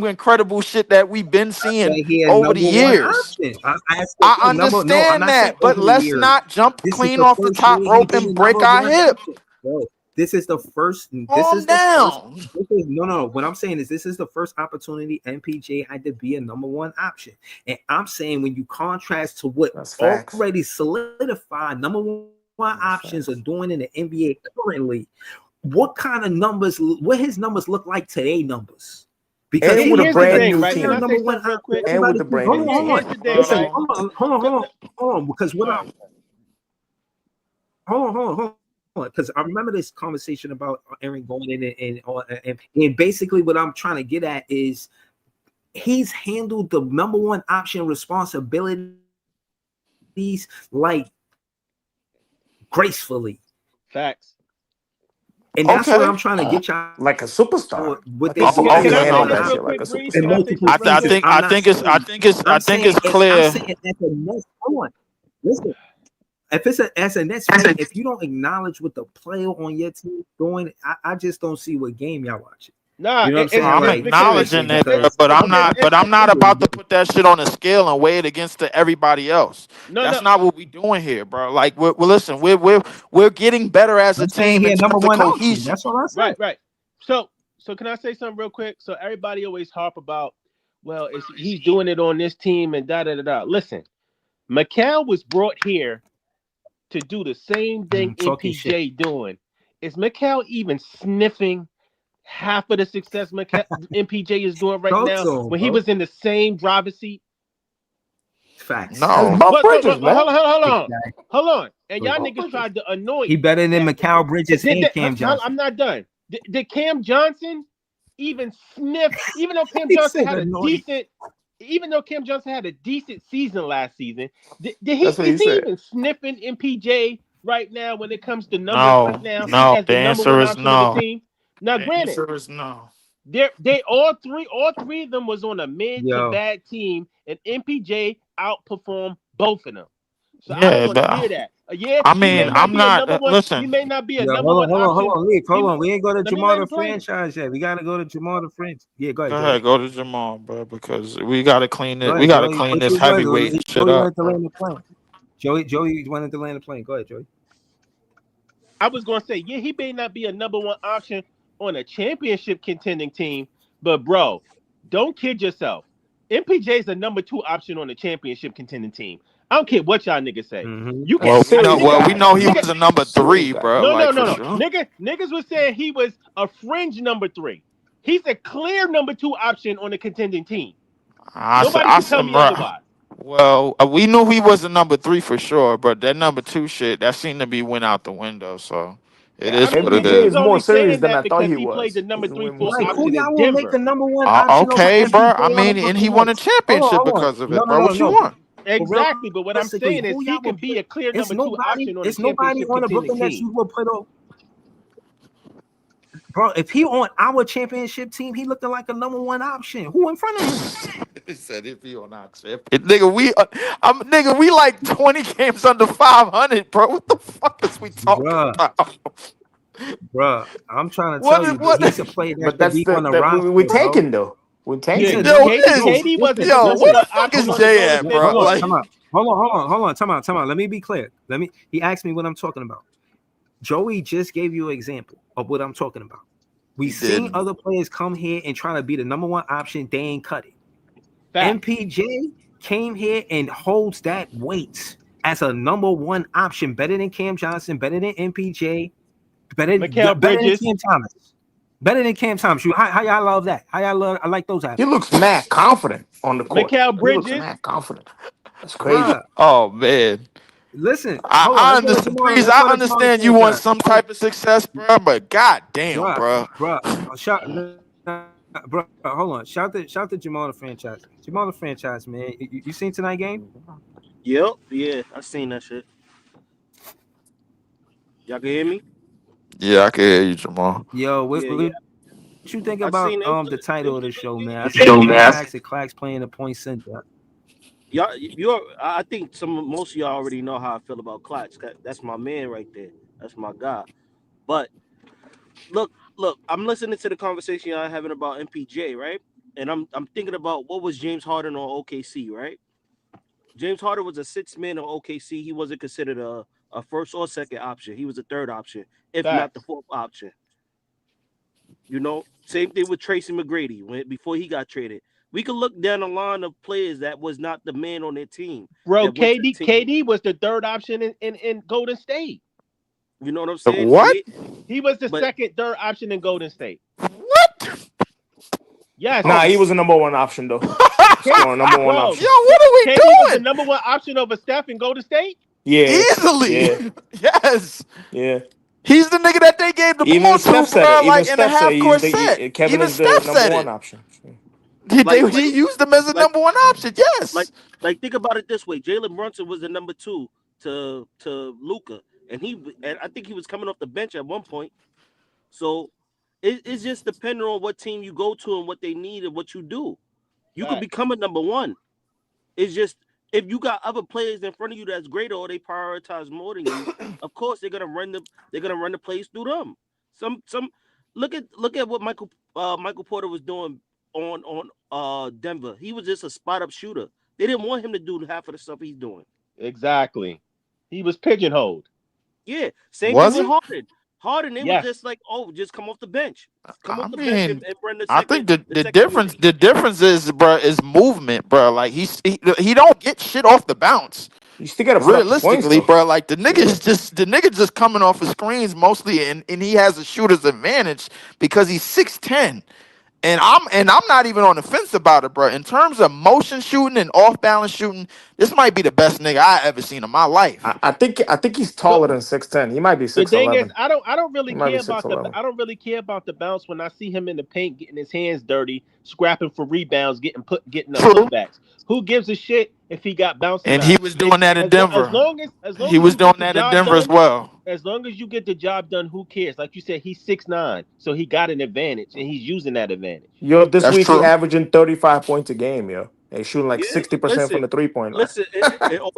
incredible shit that we've been seeing Right here, over the number one years. option. I said I number. No, I'm understand not saying that, but over the let's years. not jump This is clean the off the first top year he rope been and the break number our one hip. option, bro. This is the first. This Calm is the first. down. No. What I'm saying is this is the first opportunity MPJ had to be a number one option, and I'm saying when you contrast to what That's facts. already solidified number one That's options are facts. doing in the NBA currently, what kind of numbers? What his numbers look like today? Numbers. Because And he with a looks Here's the like a brand thing, new right? Can clear I team. say number one something real option. quick? And with Everybody, the brand hold new on, Here's team. the thing, listen, right? hold on, because what I hold on, because I remember this conversation about Aaron going in and basically what I'm trying to get at is he's handled the number one option responsibilities like gracefully. Facts. And that's what Okay. I'm trying to get y'all Like a superstar. what Like they a Can, super, can he I Okay. say handled this that Okay. real shit like quick, a Breeze? in Can I superstar. say multiple something real pieces. quick? I'm not saying I think it's I'm clear. saying as a Nets, hold on. Listen, if it's as a Nets fan, if you don't acknowledge what the player on your team doing, I just don't see what game y'all watching. Nah, You know what I'm saying? I'm Like, acknowledging seriously, it, because but I'm not. But I'm not about to objectively, put that shit on a scale and weigh it against everybody else. no, That's not what we doing here, bro. Like, listen, we're getting better as a I'm saying team he in a number terms of one option. cohesion. That's all I said. right. So can I say something real quick? So everybody always harp about, well, he's doing it on this team and da da da da. Listen, McCall was brought here to do the same thing Talking shit. MPJ doing. Is McCall even sniffing half of the success MPJ is doing right now when he was in the same driver's seat? Facts. No, Hold on. And y'all niggas tried to anoint. He better than Mikal Bridges and Cam Johnson. I'm not done. Did Cam Johnson even sniff? Even though Cam Johnson had a decent season last season, is he even sniffing MPJ right now when it comes to numbers right now as the number one option of the team? Now, granted, the answer is no. They all three of them was on a mid to bad team, and MPJ outperformed both of them. So I don't want to hear that. I mean, I'm not. Listen, he may not be a number one option. Hold on. We ain't go to Jamal the franchise yet. We gotta go to Jamal the franchise. Yeah, go ahead. Go ahead, go to Jamal, bro, because we gotta clean it. We gotta clean this heavyweight shit up. Joey wanted to land the plane. Go ahead, Joey. I was gonna say, he may not be a number one option on a championship contending team, but bro, don't kid yourself. MPJ is a number 2 option on a championship contending team. I don't care what y'all niggas say. You can we know he was a number 3, bro. No. Sure. Niggas was saying he was a fringe number 3. He's a clear number 2 option on a contending team. Nobody can tell me otherwise. Well, we knew he was a number 3 for sure, but that number 2 shit that seemed to be went out the window. So it is what it is. Is more serious than I thought he was. Played the number 3, 4 like, option who y'all in will make the number 1 option? Okay, bro. I mean, and he won a championship because of it, bro. What you want? Exactly, but what I'm saying is he can be a clear number 2 option on a championship contending team. You will put on. Bro, if he on our championship team, he looking like a number 1 option. Who in front of him? He said if he on our championship, nigga, we like 20 games under 500, bro. What the fuck is we talking about? Bro, I'm trying to tell you, he's a player that's on the roster. We're tanking though. We're tanking. KD wasn't. Where the fuck is Jay at, bro? Hold on. Time out. Let me be clear. He asked me what I'm talking about. Joey just gave you an example of what I'm talking about. We've seen other players come here and try to be the number 1 option. They ain't cut it. MPJ came here and holds that weight as a number 1 option, better than Cam Johnson, better than MPJ, better than Cam Thomas. Better than Cam Thomas. How y'all love that? I like those athletes. He looks mad confident on the court. Mikal Bridges. He looks mad confident. That's crazy. Oh man. Listen, I understand you want some type of success, bro, but goddamn, bro. Bro, hold on. Shout to Jamal the franchise. Jamal the franchise, man. You seen tonight's game? Yep. Yeah, I seen that shit. Y'all can hear me? Yeah, I can hear you, Jamal. Yo, what you think about the title of the show, man? I see Clax playing the point center. I think most of y'all already know how I feel about Clax. That's my man right there. That's my guy. But look, I'm listening to the conversation y'all having about MPJ, right? And I'm thinking about what was James Harden on OKC, right? James Harden was a 6th man on OKC. He wasn't considered a first or second option. He was a 3rd option, if not the 4th option. You know, same thing with Tracy McGrady before he got traded. We could look down the line of players that was not the man on their team. Bro, KD was the 3rd option in Golden State. You know what I'm saying? What? He was the 2nd, 3rd option in Golden State. What? Yes. Nah, he was the number 1 option though. Number 1 option. Yo, what are we KD doing? Was the number 1 option over Steph in Golden State? Yeah. Easily. Yeah. Yes. Yeah. He's the nigga that they gave the ball to for like in a half-court set. Kevin Even is the Steph number said 1 it. option. He used him as a number 1 option. Yes. Like think about it this way: Jalen Brunson was the number 2 to Luka, and I think he was coming off the bench at one point. So it's just depending on what team you go to and what they need and what you do. You could become a number 1. It's just if you got other players in front of you that's greater or they prioritize more than you, of course they're gonna run the plays through them. Some look at what Michael Michael Porter was doing on Denver. He was just a spot up shooter. They didn't want him to do half of the stuff he's doing. Exactly. He was pigeonholed. Yeah, same thing Was with he? Harden. Harden, they was Yes. just like, oh, just come off the bench. Come I off the bench mean, and run the I think second the the second difference unit. the difference is, bro, is movement, bro. Like he don't get shit off the bounce. You still gotta put up the points Realistically, though. bro, like the Yeah. nigga just coming off of screens mostly, and he has a shooter's advantage because he's 6'10". And I'm not even on the fence about it, bro. In terms of motion shooting and off balance shooting, this might be the best nigga I ever seen in my life. I think he's taller than 6'10". He might be The thing is, 6'11". I don't He really might be care about the 6'11". I don't really care about the bounce when I see him in the paint getting his hands dirty, scrapping for rebounds, getting the True. putbacks. Who gives a shit if he got bouncing And he eyes? was doing that in As Denver. long He as was you doing get the that in job Denver as done, well. as long as you get the job done, who cares? Like you said, he's 6'9", so he got an advantage and he's using that advantage. Yo, this That's week he true. averaging 35 points a game, yo. He's shooting like Yeah, 60% from listen, the 3-point line. listen. In I ain't all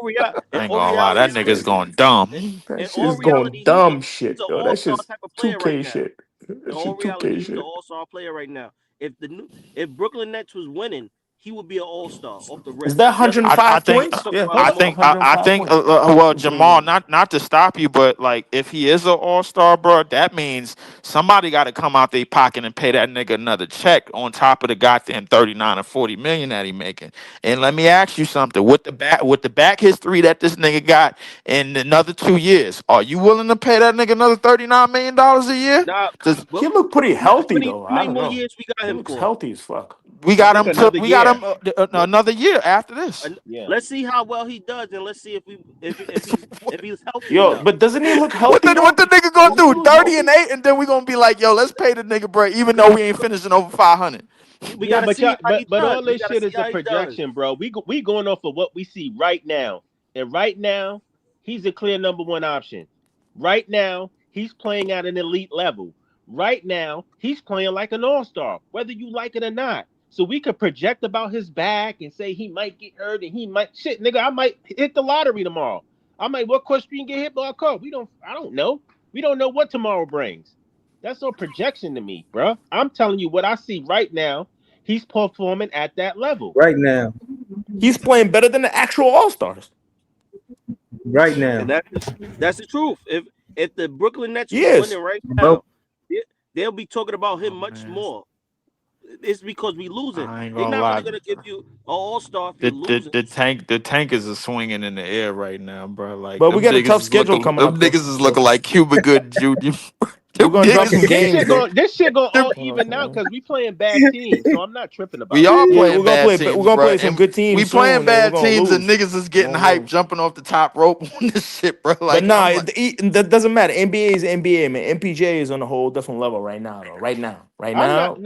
gonna lie, that reality, nigga's going dumb. in That shit all is going reality, dumb he's shit, an yo. all That star shit's type of player right 2K now. shit. In That all shit 2K reality, he's an shit. all star player right now. If Brooklyn Nets was winning, he would be an all star off the Is rip. that Just like I 105 think points? talking Yeah, about Hold I on, Jamal. think I 105 think points. well, Jamal, Mm. not to stop you, but like if he is an all-star, bro, that means somebody got to come out their pocket and pay that nigga another check on top of the goddamn 39 or 40 million that he making. And let me ask you something, with the back history that this nigga got in another 2 years, are you willing to pay that nigga another $39 million a year? Nah, Cuz but He looked pretty healthy though. how I many don't more know. years we got He him looks for? healthy as fuck. I think another we got year. him another year after this. And Yeah. let's see how well he does, and let's see if he's healthy Yo, enough. but doesn't he look What healthy the though? nigga gonna Doesn't he do? look 30 and healthy? 8, and then we gonna be like, yo, let's pay the nigga, bro, even though we ain't finishing over 500. We Yeah, gotta but see how he but does. all We this gotta shit see is a how he does. projection, bro. We going off of what we see right now, and right now he's a clear number one option. Right now he's playing at an elite level. Right now he's playing like an all star, whether you like it or not. So we could project about his back and say he might get hurt and he might shit, nigga. I might hit the lottery tomorrow. I might what course you can get hit by a car. I don't know. We don't know what tomorrow brings. That's all projection to me, bro. I'm telling you what I see right now. He's performing at that level. Right now. He's playing better than the actual All-Stars. Right And now. that's the truth. If the Brooklyn Nets was Yes. winning right But now, they'll be talking about him much Man, more. It's because we losing. I ain't They're gonna not really lie. gonna give you an all star if you're losing. The tankers are swinging in the air right now, bro. Like But we got a tough schedule coming up though. Niggas is So looking like Cuba Good Jr. we're Them gonna drop some niggas, games though. This shit gonna all Hold even out on. because we playing bad teams. So I'm not tripping we about are that. Yeah, playing bad teams, we're gonna bro. play some And good we teams playing soon, and we're bad gonna teams, and lose. niggas is We getting won't hyped, win. jumping off the top rope on this shit, bro. But Like nah, I'm like, that doesn't matter. NBA is NBA, man. MPJ is on a whole different level right now, though. Right now, he's a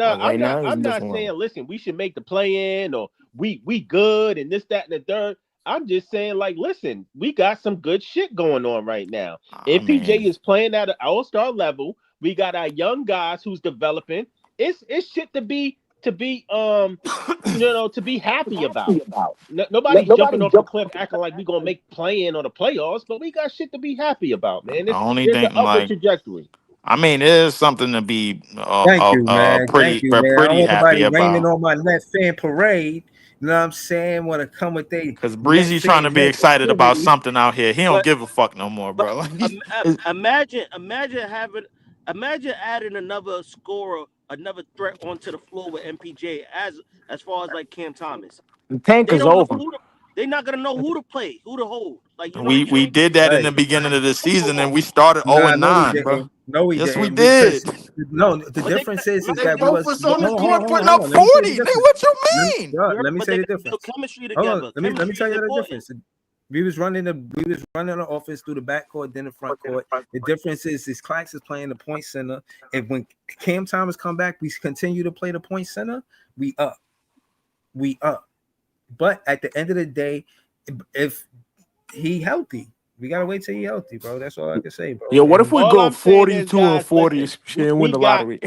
I'm not different saying level. listen, we should make the play in or we good and this, that, and the third. I'm just saying, like, listen, we got some good shit going on right now. I MPJ mean, is playing at an all-star level. We got our young guys who's developing. It's shit to be to be happy about. Nobody's jumping off the cliff acting like we gonna make play-in or the playoffs, but we got shit to be happy about, man. the only There's an thing, upward like, trajectory. I mean, it is something to be thank you, man. Thank you, man. I don't pretty want happy nobody raining about. on my net fan parade. You know what I'm saying? Want to come with they Cause net Breezy trying to fan be excited about negativity. something out here. He don't But give a fuck no more, but bro. Like, imagine adding another scorer, another threat onto the floor with MPJ as far as like Cam Thomas. The tank They is don't know over. they're not gonna know who to play, who to hold. Like you know what I'm we saying? did that in Right. the beginning of the season, and we started Nah, 0 no, we 9, bro. didn't. No, we Yes, we didn't. did. Because no, the But they difference is They that we both was was on the hold court on, putting hold up on. Let me tell you 40. the Nigga, difference. what you mean? Let me but tell they you the gotta build difference. chemistry Hold on. together. Let me Chemistry tell is you the important. difference. We was running the offense through the back court, then the front court. The difference is Clax is playing the point center. And when Cam Thomas come back, we continue to play the point center. We up. But at the end of the day, if he healthy, we gotta wait till he healthy, bro. That's all I can say, bro. Yo, what if And we All go I'm saying is, 42 and guys, 40 listen, and win we the got lottery?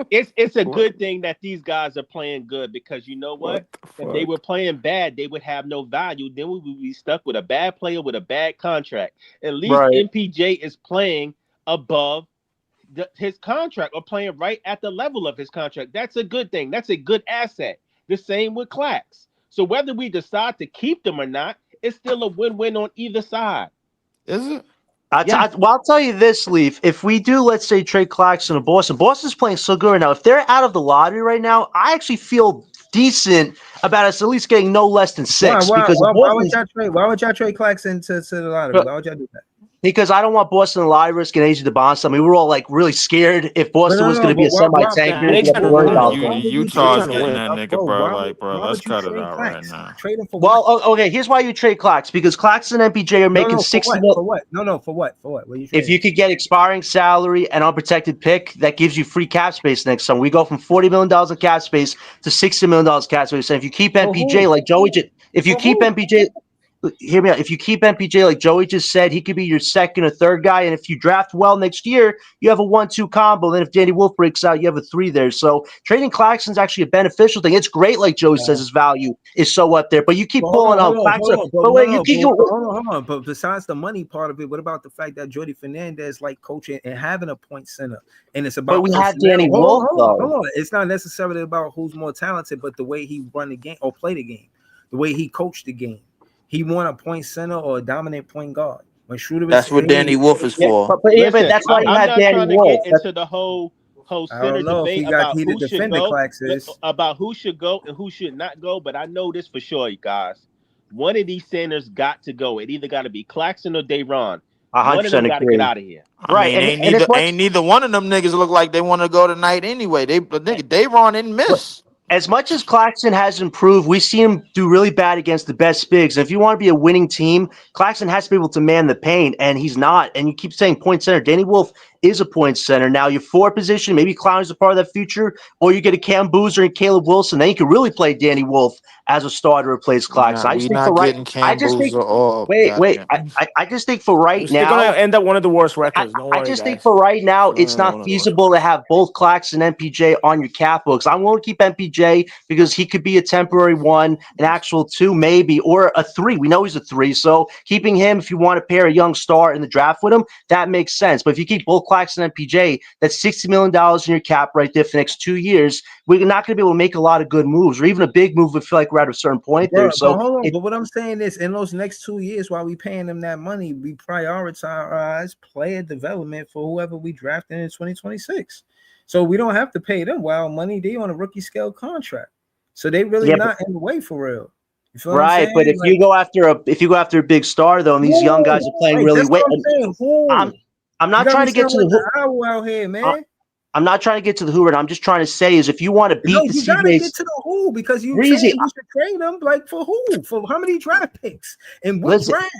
it's a What? good thing that these guys are playing good because you know what? What the If they were fuck? playing bad, they would have no value. Then we would be stuck with a bad player with a bad contract. At least Right. MPJ is playing above his contract or playing right at the level of his contract. That's a good thing. That's a good asset. The same with Clax. So whether we decide to keep them or not, it's still a win-win on either side. Is it? I'll tell you this, Leaf. If we do, let's say, trade Claxton to Boston, Boston's playing so good right now. If they're out of the lottery right now, I actually feel decent about us at least getting no less than 6. Why Because would y'all trade Claxton to the lottery? Why would y'all do that? Because I don't want Boston to lie risk and AJ DeBonsta. I mean, we were all like really scared if Boston was going to be a semi-tanker. Utah's getting that nigga, bro. Bro, let's cut it out right now. Trade him for what? Well, okay, here's why you trade Clax. Because Clax and MPJ are making $60 million. For what? No, for what? For what? If you could get expiring salary and unprotected pick, that gives you free cap space next summer. We go from $40 million in cap space to $60 million cap space. And if you keep MPJ like Joey, hear me out. If you keep MPJ like Joey just said, he could be your second or third guy. And if you draft well next year, you have a 1-2 combo. Then if Danny Wolf breaks out, you have a 3 there. So trading Claxton's actually a beneficial thing. It's great, like Joey says, his value is so up there. But you keep pulling out Claxton. Hold on. But besides the money part of it, what about the fact that Jordi Fernandez like coaching and having a point center? And it's about. But we have Danny Wolf, though. Hold on. It's not necessarily about who's more talented, but the way he run the game or play the game, the way he coached the game. He want a point center or a dominant point guard. When Schroeder that's what Danny Wolf is for. But that's why you have Danny Wolf. Get into the whole center debate about who should go and who should not go. But I know this for sure, you guys. One of these centers got to go. It either got to be Claxton or Dayron. One of them got to get out of here. Right. Ain't neither one of them niggas look like they want to go tonight anyway. Dayron didn't miss. As much as Claxton has improved, we've seen him do really bad against the best bigs. If you want to be a winning team, Claxton has to be able to man the paint, and he's not. And you keep saying point center. Danny Wolf is a point center. Now, your 4 position, maybe Clowney's a part of that future, or you get a Cam Boozer and Caleb Wilson. Then you can really play Danny Wolf as a starter to replace Claxton. I just think for right now, going to end up one of the worst records. I just think for right now, it's not feasible to have both Claxton and MPJ on your cap books. I'm willing to keep MPJ because he could be a temporary 1, an actual 2 maybe, or a 3. We know he's a 3. So keeping him, if you want to pair a young star in the draft with him, that makes sense. But if you keep both Claxton and MPJ, that's $60 million in your cap right there for the next 2 years. We're not going to be able to make a lot of good moves, or even a big move. We feel like we're at a certain point there. So hold on. But what I'm saying is, in those next 2 years, while we paying them that money, we prioritize player development for whoever we drafted in 2026. So we don't have to pay them wild money. They on a rookie scale contract, so they really not in the way for real. You feel right? But if you go after a big star though, and these young guys are playing really well, I'm not trying to get to the out here, man. I'm not trying to get to the who, and I'm just trying to say is if you want to beat the you gotta get to the who because you should trade them like for who? For how many draft picks and what draft?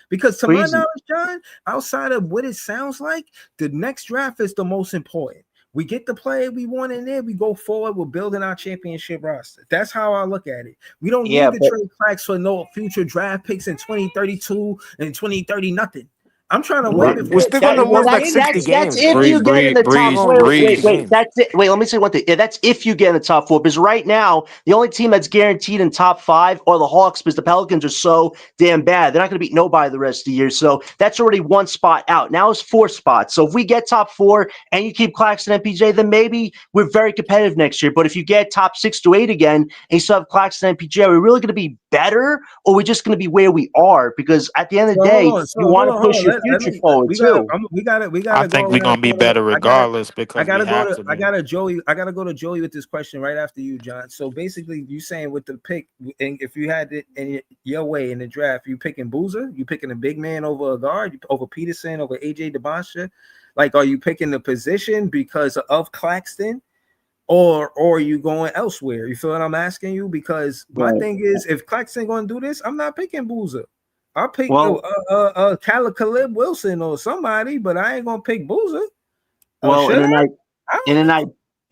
Because to my knowledge, John, outside of what it sounds like, the next draft is the most important. We get the player we want in there. We go forward. We're building our championship roster. That's how I look at it. We don't need to trade Clax for no future draft picks in 2032 and 2030 nothing. I'm trying to win. We're still going to lose like 60 games. That's if you get in the top 4. Wait. That's it. Wait, let me say one thing. Yeah, that's if you get in the top 4. Because right now, the only team that's guaranteed in top 5 are the Hawks because the Pelicans are so damn bad. They're not going to beat nobody the rest of the year. So that's already 1 spot out. Now it's 4 spots. So if we get top 4 and you keep Claxton and MPJ, then maybe we're very competitive next year. But if you get top 6 to 8 again and you still have Claxton and MPJ, are we really going to be better or are we just going to be where we are? Because at the end of the day, you want to push your future forward. We got it. I think we're gonna be better regardless because I gotta go to Joey with this question right after you, John. So basically, you saying with the pick, and if you had it in your way in the draft, you picking Boozer, you picking a big man over a guard, over Peterson, over AJ DeBonsta. Like, are you picking the position because of Claxton, or are you going elsewhere? You feel what I'm asking you? Because my thing is, if Claxton gonna do this, I'm not picking Boozer. I'll pick Caleb Wilson or somebody, but I ain't gonna pick Boozer. Well, in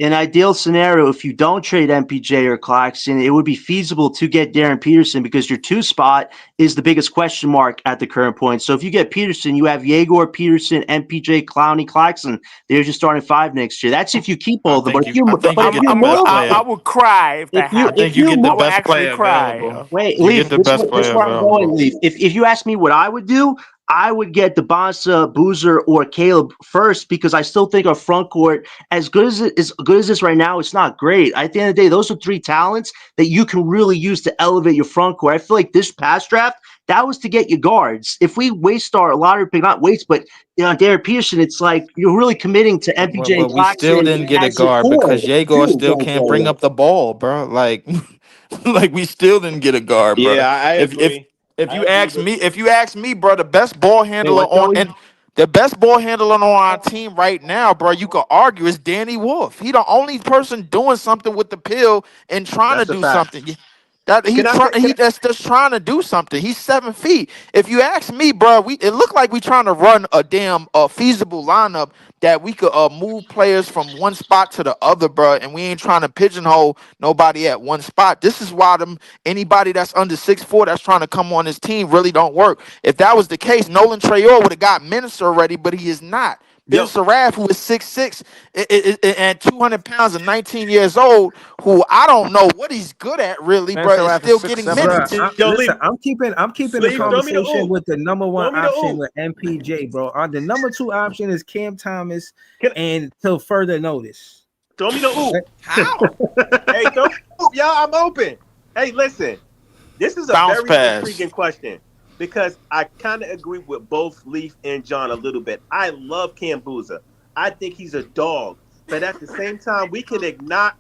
an ideal scenario, if you don't trade MPJ or Claxton, it would be feasible to get Darren Peterson because your 2 spot is the biggest question mark at the current point. So if you get Peterson, you have Yegor, Peterson, MPJ, Clowney, Claxton. There's your starting 5 next year. That's if you keep all of them. But if you move, I would cry if that happened. I think you get the best player available. Wait, Leaf, this is where I'm going, Leaf. If you ask me what I would do, I would get DeBonsa, Boozer, or Caleb first because I still think our front court, as good as this right now, it's not great. At the end of the day, those are three talents that you can really use to elevate your front court. I feel like this past draft, that was to get your guards. If we waste our lottery pick, not waste, but Darren Peterson, it's like you're really committing to MPJ and But we still Claxton didn't get a as your guard core, because Jaguar too, still going can't bring forward. up the ball, bro. Like, like we still didn't get a guard, bro. Yeah, I agree. If I you agree ask with me, if you ask me, bro, the best ball handler what, Joey? the best ball handler on our team right now, bro, you could argue is Danny Wolf. He the only person doing something with the pill and trying That's to a do fact. something. That Can I say? he that's just trying to do something. He's 7 feet. If you ask me, bro, it looked like we trying to run a damn feasible lineup that we could move players from one spot to the other, bro, and we ain't trying to pigeonhole nobody at one spot. This is why anybody that's under 6'4" that's trying to come on this team really don't work. If that was the case, Nolan Traore would have got minutes already, but he is not. Ben Yo, Saraf, who is 6'6" and 200 pounds and 19 years old, who I don't know what he's good at really, Ben but is Saraf still is getting 6'7". minutes. Listen, I'm keeping the Sleeve, throw me the conversation oop. with the number Throw one me the option oop. with MPJ, bro. The number 2 option is Cam Thomas, Can- and till further notice. Throw me the oop. How? Hey, throw me the oop, y'all. I'm open. Hey, listen. This is a Bounce very pass. intriguing question because I kind of agree with both Leaf and John a little bit. I love Cam Boozer. I think he's a dog, but at the same time, we cannot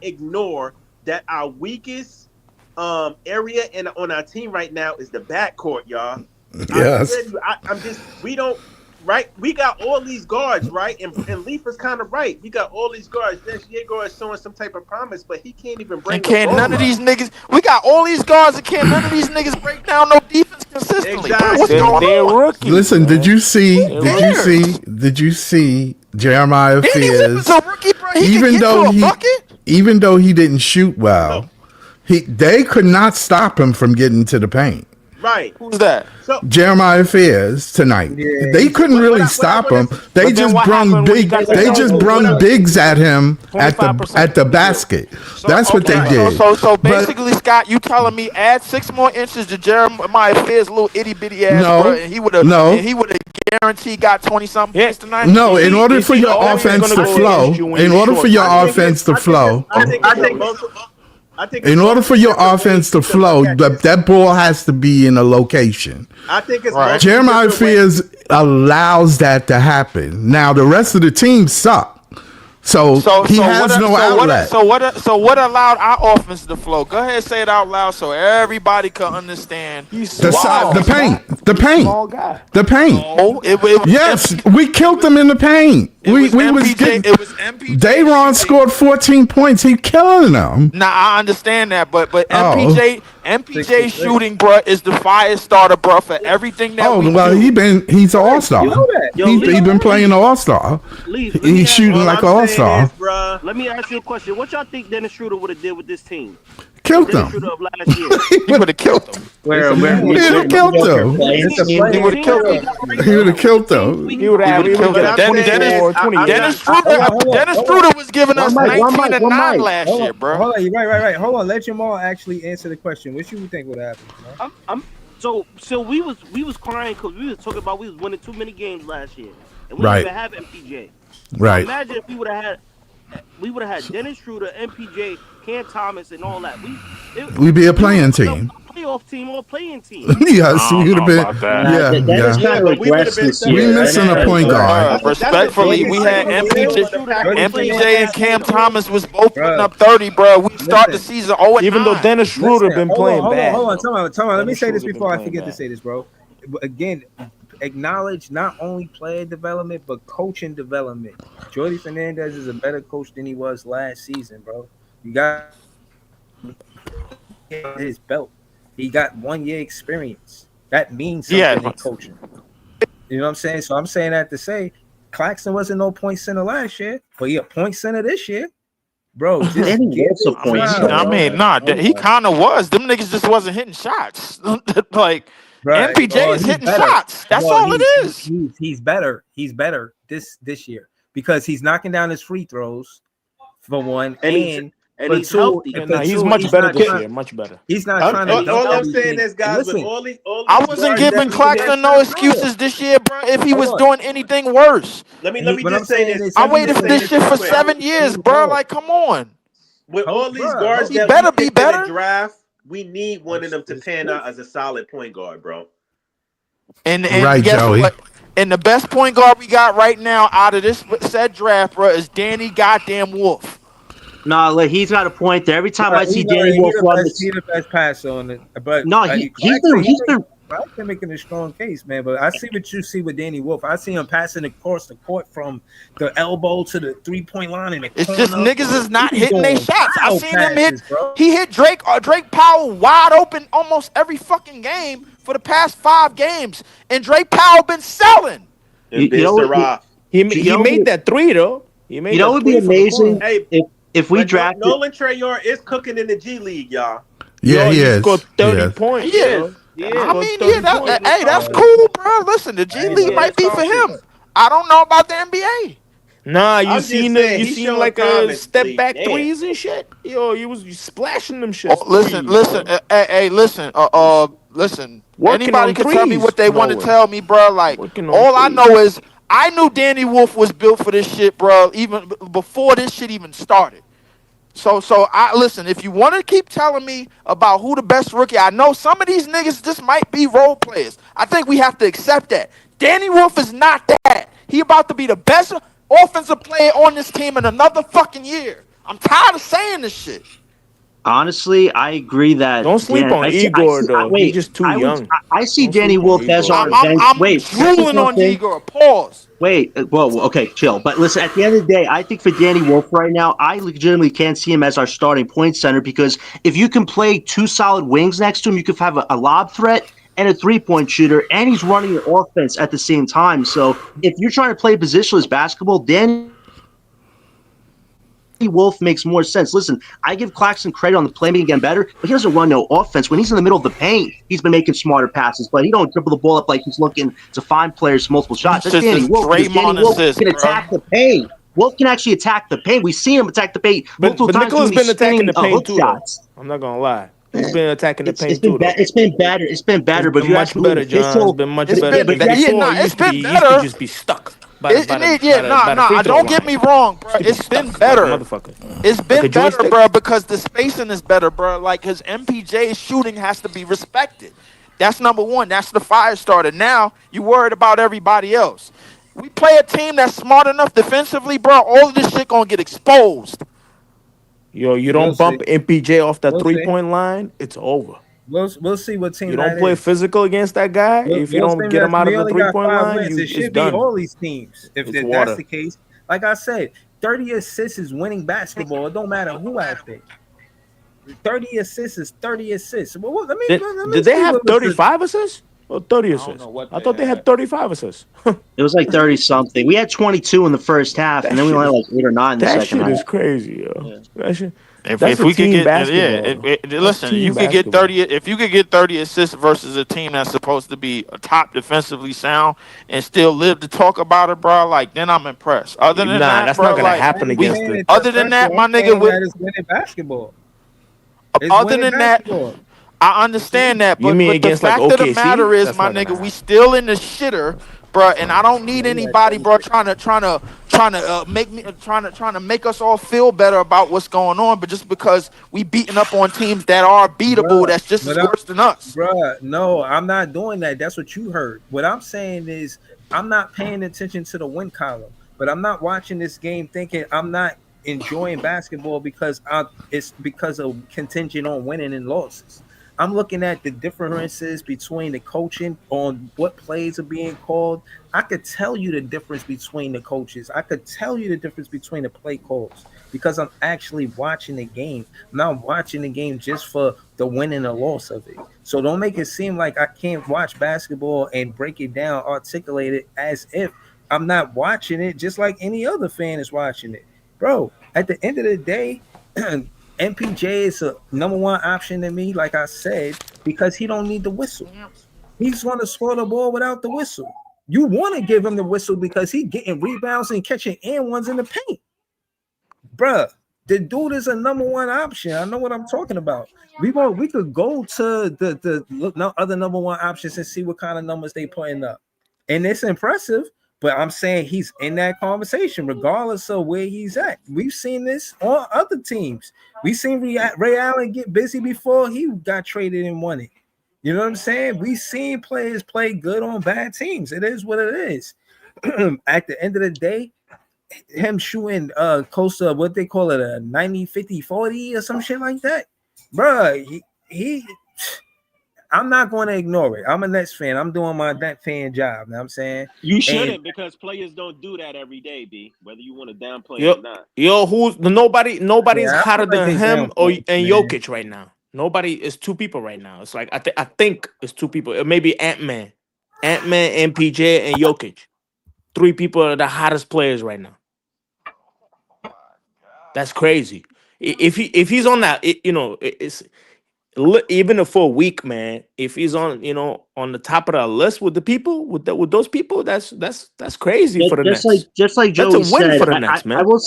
ignore that our weakest area on our team right now is the backcourt, y'all. Yes. We got all these guards, right? And Leaf is kind of right. We got all these guards. Diego is showing some type of promise, but he can't even bring. And can't none of these niggas. We got all these guards, and can't none of these niggas break down no defense consistently. Bro, what's Exactly. going They're on? rookies. Listen, man. did you see Jeremiah Danny Wolf Fears? is a rookie, bro. He Even can get though to a he bucket. even though he didn't shoot well, they could not stop him from getting to the paint. Right. Who's that? So Jeremiah Fears tonight. Yeah, They couldn't really what I stop wanna him. say- They But then just what brung happened when he big. got They that just goal? brung bigs at him at 25%. the basket. That's what they Okay, did. So But basically, Scott, you telling me add 6 more inches to Jeremiah Fears' little itty bitty ass, No. bro, and he would have guaranteed got 20 something Yeah. points tonight. no, in order Is for he your always offense gonna to go flow, against you when in you're order short? for your I think offense to it's- flow, I think in order for your offense to flow, that ball has to be in a location. I think it's Right. multiple Jeremiah different ways. Fears allows that to happen. Now the rest of the team suck, so he has no outlet. So what allowed our offense to flow? Go ahead, say it out loud so everybody can understand. He's The small. side, the paint, Small guy. the paint. Oh, it was Yes, we killed them in the paint. We was getting. It was MPJ. Dayron scored 14 points. He killing them. Nah, I understand that, but Oh. MPJ shooting, bro, is the fire starter, bro, for everything that Oh we well, do. he's an all-star. You know that. Yo, He been playing all-star. Leaf, let me He's ask- shooting All like I'm an saying all-star. is, bruh, Let me ask you a question. What y'all think Dennis Schroeder would have did with this team? Killed Dennis them. Schroeder of last year. He would have killed them. He would have killed them. It's a He player. would have killed them. He would have killed them. He would have killed got them. 24 or 20. Dennis Hold on. Dennis Schroeder was giving us One mic, 19 and 9 last Hold year, on, bro. Hold on, right. Hold on, let Jamal actually answer the question. What you think would happen? So we was crying because we was talking about we was winning too many games last year, and we Right. didn't even have MPJ. Right. Imagine if we would have had Dennis Schroeder, MPJ, Cam Thomas, and all that. We'd be a playing team. Playoff team or playing team. Yes, we would have been. Yeah, That is yeah. kind of regressed this We year. missing a point guard. Respectfully, we had MPJ and Cam Thomas was both putting up 30, bro. We start the season 0-9. Even though Dennis Schroeder been playing bad. Hold on. Time out. Let me Dennis say this Schroeder before I been forget playing to say this, bro. Again, acknowledge not only player development but coaching development. Jordi Fernandez is a better coach than he was last season, bro. You got his belt. He got 1 year experience. That means something in coaching. You know what I'm saying? So I'm saying that to say Claxton wasn't no point center last year, but he a point center this year. Bro, just And he was a point center. He kind of was. Them niggas just wasn't hitting shots. Like, Right. MPJ is he's hitting better. shots. That's all it is. He's better. He's better this year because he's knocking down his free throws for one, and and But he's too, healthy. Nah, he's much better this year. Much better. He's not trying to. All I'm saying is, guys, with all these I wasn't giving Claxton no excuses this year, bro. If he was doing anything worse, let me What I'm just say saying this. is I Let me waited just for say this shit real for quick. 7 years, bro. Like, come on. With all these guards He that better we be picked in better. the draft, we need one of them to pan out as a solid point guard, bro. And Right, guess Joey. what? And the best point guard we got right now out of this said draft, bro, is Danny goddamn Wolf. Nah, like he's got a point there. Every time I see He Danny Wolf run this, the best passer on it. But no, he's been Claxton making a strong case, man. But I see what you see with Danny Wolf. I see him passing across the court from the elbow to the 3-point line in the It's corner. just niggas is not He's hitting their doing shots. I wild seen him passes, hit. bro. He hit Drake Powell wide open almost every fucking game for the past 5 games, and Drake Powell been selling. You know, he made that 3 though. He made that would 3 be from the amazing corner. if we drafted Nolan Trayor is cooking in the G League, y'all. Yeah, he is. scored 30 Yes. points. Yeah. Yeah, I mean, that's cool, bro. Listen, the G League might be for him. I don't know about the NBA. Nah, you I'm just seen saying, you he's seen showing like a promise, step Lee. back Damn. threes and shit. Yo, you splashing them shit. Oh, listen. Hey, listen. Listen. Working Anybody on can tell me threes, what they want to Nolan. tell me, bro. Like, Working on all I threes. know is I knew Danny Wolf was built for this shit, bro. Even before this shit even started. So I listen. If you want to keep telling me about who the best rookie, I know some of these niggas just might be role players. I think we have to accept that. Danny Wolf is not that. He about to be the best offensive player on this team in another fucking year. I'm tired of saying this shit. Honestly, I agree that. Don't sleep on Igor though. He's just too young. I see Don't Danny sleep on Wolf as Igor. our. I'm wait, drooling on Igor. Pause. Wait, well, okay, chill. But listen, at the end of the day, I think for Danny Wolf right now, I legitimately can't see him as our starting point center because if you can play 2 solid wings next to him, you could have a lob threat and a 3-point shooter, and he's running your offense at the same time. So if you're trying to play positionless basketball, Danny Wolf makes more sense. Listen, I give Claxton credit on the playmaking getting better, but he doesn't run no offense. When he's in the middle of the paint, he's been making smarter passes, but he don't dribble the ball up like he's looking to find players multiple shots. That's Danny Wolf. Danny Wolf can attack the paint. Wolf can actually attack the paint. We've seen him attack the paint multiple times. Nicola's been attacking the paint too. Shots. I'm not gonna lie. He's been attacking the paint too. It's been better. It's been better, but much better, John. It's been much better. It's been better. He used to just be stuck. Don't get me wrong, bro. It's been better. It's been better, bro, because the spacing is better, bro. Like his MPJ shooting has to be respected. That's number one. That's the fire starter. Now you worried about everybody else. We play a team that's smart enough defensively, bro. All of this shit gonna get exposed. Yo, you don't bump MPJ off that 3-point line, it's over. We'll see what team. You don't play physical against that guy. If you don't get him out of the 3-point line, it should be all these teams. If that's the case, like I said, 30 assists is winning basketball. It don't matter who has it. 30 assists is 30 assists. Well, did they have 35 assists? Or 30 assists? I thought they had 35 assists. It was like 30 something. We had 22 in the first half, and then we only had like 8 or 9 in the second half. That shit is crazy, yo. Yeah. If we could get, listen, you could get 30. If you could get 30 assists versus a team that's supposed to be a top defensively sound and still live to talk about it, bro, like then I'm impressed. Other than that, that's bro, not gonna happen against it. Other than that, my nigga, is winning basketball. Other than that, I understand that, but the fact of the matter is, my nigga, we still in the shitter, bro, and I don't need anybody, bro, trying to make us all feel better about what's going on, but just because we beating up on teams that are beatable, that's just as worse than us. Bro, no, I'm not doing that. That's what you heard. What I'm saying is I'm not paying attention to the win column, but I'm not watching this game thinking I'm not enjoying basketball because it's because of contingent on winning and losses. I'm looking at the differences between the coaching on what plays are being called. I could tell you the difference between the coaches. I could tell you the difference between the play calls because I'm actually watching the game. I'm not watching the game just for the win and the loss of it. So don't make it seem like I can't watch basketball and break it down, articulate it as if I'm not watching it just like any other fan is watching it. Bro, at the end of the day, MPJ is a number one option to me, like I said, because he don't need the whistle. He's going to score the ball without the whistle. You want to give him the whistle because he's getting rebounds and catching and ones in the paint. Bruh, The dude is a number one option. I know what I'm talking about. We could go to the other number one options and see what kind of numbers they putting up, and it's impressive. But I'm saying he's in that conversation, regardless of where he's at. We've seen this on other teams. We've seen Ray Allen get busy before he got traded and won it. You know what I'm saying? We've seen players play good on bad teams. It is what it is. At the end of the day, him shooting close to what they call it, a 90, 50, 40 or some shit like that. Bruh, he I'm not going to ignore it. I'm a Nets fan. I'm doing my Net fan job. You know what I'm saying? You shouldn't, because players don't do that every day, B. Whether you want to downplay it or not. Who's nobody's hotter like than him and man. Jokic right now. Nobody is two people right now. It's like I think it's two people. It may be Ant-Man, MPJ, and Jokic. Three people are the hottest players right now. That's crazy. If he's on that, it's even for a week, man. If he's on, on the top of the list with the people, with those people, that's crazy for the Nets. Just like Joey that's a win said, for the Nets, man. I will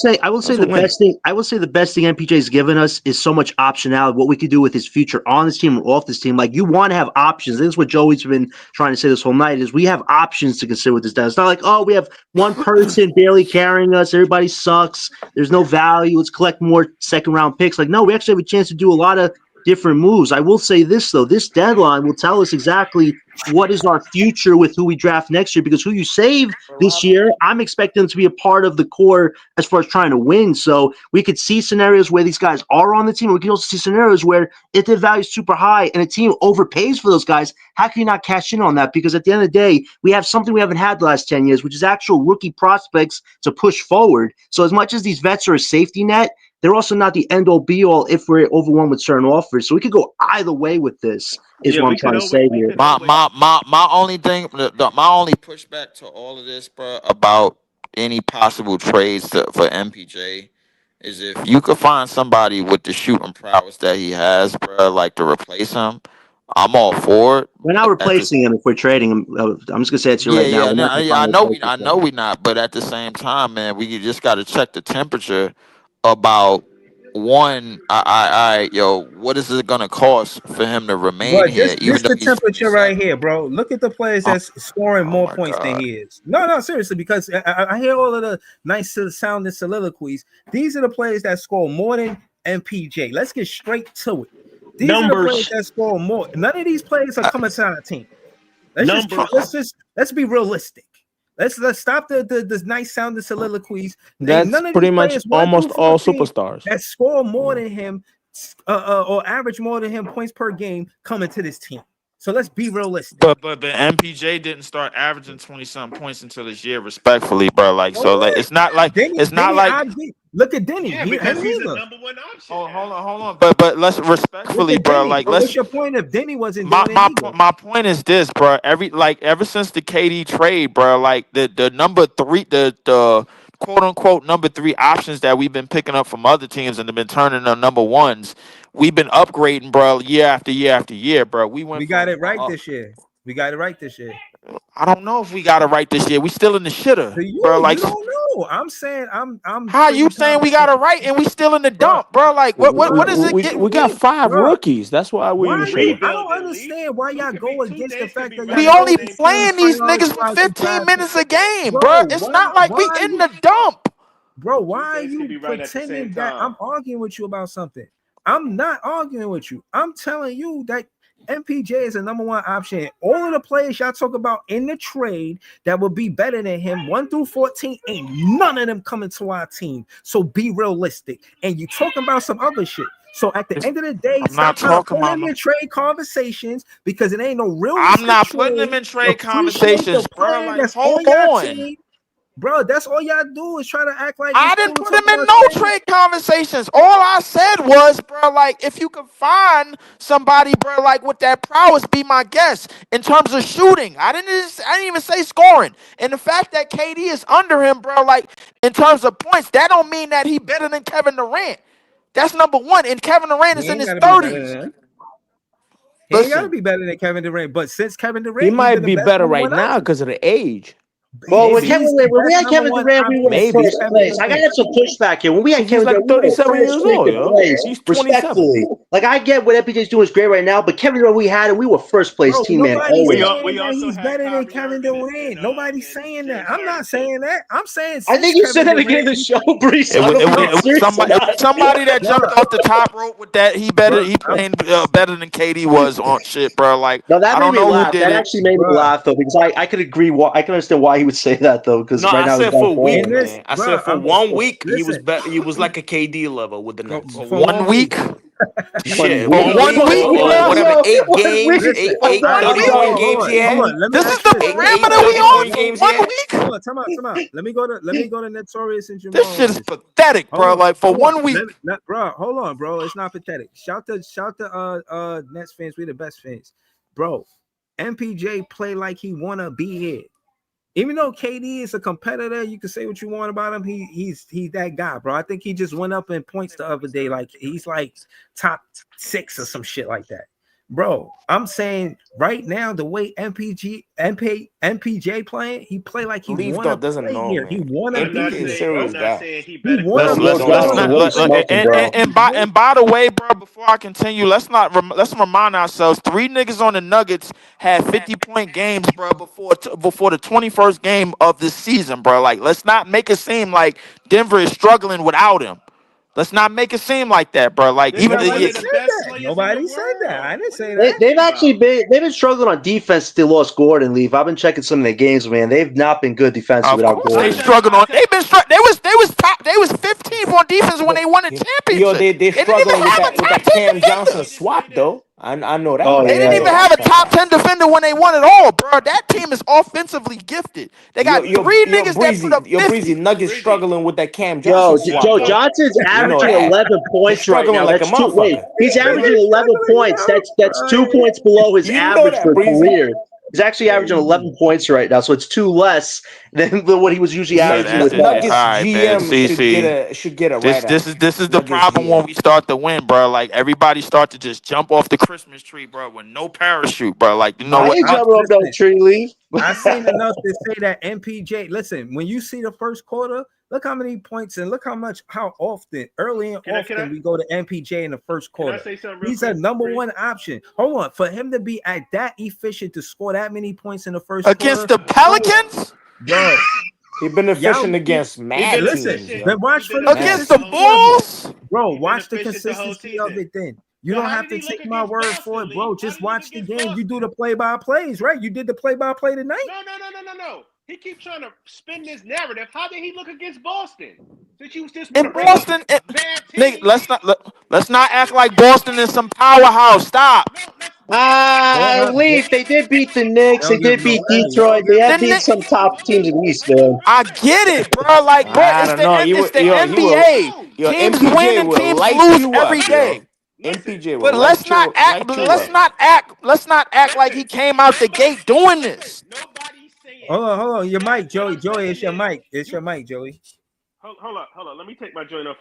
say the best thing. I will say the best thing MPJ's given us is so much optionality. What we could do with his future on this team or off this team. Like, you want to have options. This is what Joey's been trying to say this whole night. Is we have options to consider with this guy. It's not like, oh, we have one person barely carrying us. Everybody sucks. There's no value. Let's collect more second round picks. Like, no, we actually have a chance to do a lot of different moves. I will say this, though. This deadline will tell us exactly what is our future with who we draft next year, because who you save this year, I'm expecting them to be a part of the core as far as trying to win. So we could see scenarios where these guys are on the team. We can also see scenarios where if their value is super high and a team overpays for those guys, how can you not cash in on that? Because at the end of the day, we have something we haven't had the last 10 years, which is actual rookie prospects to push forward. So as much as these vets are a safety net, they're also not the end-all be-all if we're overwhelmed with certain offers. So we could go either way with this, is what I'm trying to say here. My only thing, my only pushback to all of this, bro, about any possible trades for MPJ is if you could find somebody with the shooting prowess that he has, bro, like to replace him, I'm all for it. We're not replacing him if we're trading him. I'm just gonna say it to you right now. I know we're not, but at the same time, man, we just got to check the temperature about one. What is it gonna cost for him to remain here? This the temperature right here, bro. Look at the players that's scoring more points than he is. No, seriously, because I hear all of the nice sounding soliloquies. These are the players that score more than MPJ. Let's get straight to it. These are the players that score more. None of these players are coming to our team. Let's be realistic. Let's stop the nice sounding soliloquies. That's pretty much almost all superstars that score more than him, or average more than him points per game coming to this team. So let's be realistic. But the MPJ didn't start averaging 20-something points until this year, respectfully, bro. Like, it's not like look at Denny. Yeah, because he's the number one option. Hold on. But let's respectfully, bro. Like, what's your point if Denny wasn't doing it? My point is this, bro. Ever since the KD trade, bro, like the number three, the quote unquote number three options that we've been picking up from other teams and have been turning them number ones. We've been upgrading, bro, year after year after year, bro. We got it right this year. I don't know if we got it right this year. We still in the shitter, bro. Like, you don't know. I'm saying I'm. How you saying we got it right and we still in the dump, bro? Like, what is it? We got 5 rookies. That's why we in the shitter. I don't understand why y'all go against the fact that we only playing these niggas for 15 minutes a game, bro. It's not like we in the dump, bro. Why are you pretending that I'm arguing with you about something? I'm not arguing with you. I'm telling you that MPJ is a number one option. All of the players y'all talk about in the trade that would be better than him, 1 through 14, ain't none of them coming to our team. So be realistic. And you talking about some other shit. So at the end of the day, stop putting them in trade conversations, because it ain't no real. I'm not putting them in trade conversations, bro. Like, hold on. Bro, that's all y'all do is try to act like I didn't put them in no trade conversations. All I said was, bro, like, if you can find somebody, bro, like with that prowess, be my guest in terms of shooting. I didn't even say scoring. And the fact that KD is under him, bro, like in terms of points, that don't mean that he better than Kevin Durant. That's number one. And Kevin Durant is in his 30s. He ain't gotta be better than Kevin Durant, but since Kevin Durant, he might be better right now because of the age. Well, when He's we had best Kevin number one Durant, we were option Maybe. first ever place. to I win. got some pushback here. When we had He's Kevin like Durant, we were 37 first years old, freaking yo. place, He's 27. respectfully. Like, I get what MPJ's doing is great right now, but Kevin Durant, we had him. We were first place Bro, team, man, nobody's always. saying that he's better than Kevin Durant. Nobody's saying that. I'm not saying that. I'm saying I think you said that again in the show, Brees. It I was, don't it, know was, if it you're was serious or somebody, it was not. somebody that jumped off the top rope with that. He playing better than KD was on shit, bro. Like, No, that I made don't me know who laugh. did That it. actually made me laugh, though, because I could agree. I can understand why he would say that, though, because No, right I now he's said down for a week, forward. man. I said for 1 week, he was listen. he was like a KD level with the Nets. For 1 week? Shit, 1 1 week week, or bro? whatever, 8 1 games, week. eight, For eight 1 30 week. point games he Hold had. on. Let me This is ask the you. parameter we 30 on point for games he 1 had. week? Hold on, time out. Let me go to Notorious and This Jamal shit on is this. pathetic, bro. Like, for 1 week. Bro, hold on, bro. It's not pathetic. Shout to Nets fans. We the best fans, bro. MPJ play like he wanna be here. Even though KD is a competitor, you can say what you want about him. He's that guy, bro. I think he just went up in points the other day. Like he's like top 6 or some shit like that. Bro, I'm saying right now, the way MPJ playing, he play like he Leaf wanna though doesn't play know, here. He man. wanna MP be is a here, serious bro. guy. He wanna Joe Let's Johnson not really smoking, bro. and by the way, bro, before I continue, let's remind ourselves 3 niggas on the Nuggets had 50-point games, bro, before the 21st game of this season, bro. Like, let's not make it seem like Denver is struggling without him. Let's not make it seem like that, bro. Like, even Nobody said that. Nobody said that. I didn't say that. They've been struggling on defense since they lost Gordon. Leave. I've been checking some of their games, man. They've not been good defensively of without course they Gordon. struggled on. They was top. They was 15th on defense when they won a Yo, championship. they're They didn't even struggling with have a that top 10 Cam Johnson defender. swap though. I know that Oh much. They yeah, didn't I know even that have a for a top fact. 10 defender when they won it all, bro. That team is offensively gifted. They got 3 niggas that put up 50. Nuggets struggling with that Cam Johnson Yo, swap Joe though. Johnson's You know averaging that. 11 They're points right struggling now. like a That's two. Wait, motherfucker. he's averaging 11 points. That's 2 points below his You know average that, for a Breezy. career. He's actually averaging 11 points right now, so it's 2 less than what he was usually averaging with that. Nuggets All right, man. GM should get a This write up. this is the Nuggets problem when we start to win, bro. Like, everybody start to just jump off the Christmas tree, bro, with no parachute, bro. Like, you know I what? ain't jumping off no tree, Lee. I seen enough to say that MPJ. Listen, when you see the first quarter, look how many points and look how often, early and often, we go to MPJ in the first quarter. He's a number one option. Hold on, for him to be at that efficient to score that many points in the first against quarter, the Pelicans, bro. He's been efficient against mad Listen, teams. then watch for the against the Bulls. bro. Watch the consistency of it. Then you don't have to take my word for it, bro. Just watch the game. You do the play-by-plays, right? You did the play-by-play tonight. No. He keeps trying to spin this narrative. How did he look against Boston? Since you just In Boston, nigga, let's not act like Boston is some powerhouse. Stop. Leaf, they did beat the Knicks. They did beat Detroit. They have beat some top teams in the East, man. I get it, bro. Like, bro, I don't know. it's the NBA. Teams win MPJ and will teams light lose you every up, day. MPJ will But let's not act like he came out the gate doing this. Hold on. Your mic, Joey. Joey, it's your mic. It's your mic, Joey. Hold on. Let me take my joint off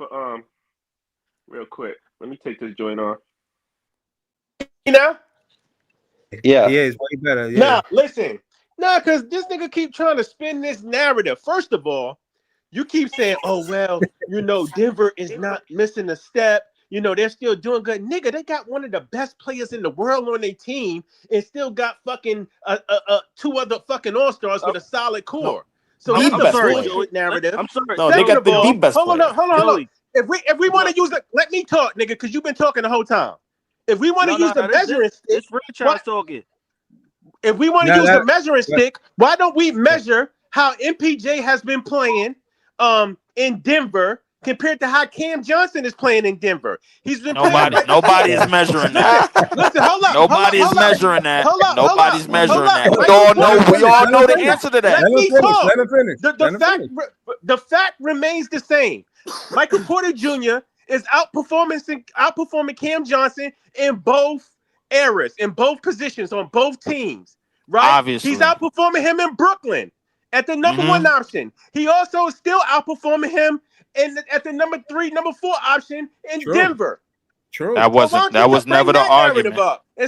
real quick. Let me take this joint off. You know? Yeah. Yeah, it's way better. Yeah. Nah, listen. Nah, because this nigga keep trying to spin this narrative. First of all, you keep saying, oh, well, Denver is not missing a step. They're still doing good. Nigga, they got one of the best players in the world on their team and still got fucking 2 other fucking all-stars with a solid core. So that's the bullshit narrative. I'm sorry. No, they got the best Hold player. on. If we want to use it, let me talk, nigga, because you've been talking the whole time. If we want to use the measuring stick, this franchise talking. If we want to use the measuring stick, why don't we measure how MPJ has been playing in Denver compared to how Cam Johnson is playing in Denver? He's been nobody is measuring that. Listen, hold up. Nobody's measuring that. Nobody's measuring that. Mike, We all know the answer to that. Let me talk. Let him finish. The fact remains the same. Michael Porter Jr. is outperforming Cam Johnson in both eras, in both positions, on both teams. Right? Obviously. He's outperforming him in Brooklyn at the number 1 option. He also is still outperforming him at the number 3, number 4 option in Denver. True. That wasn't. That was never the argument.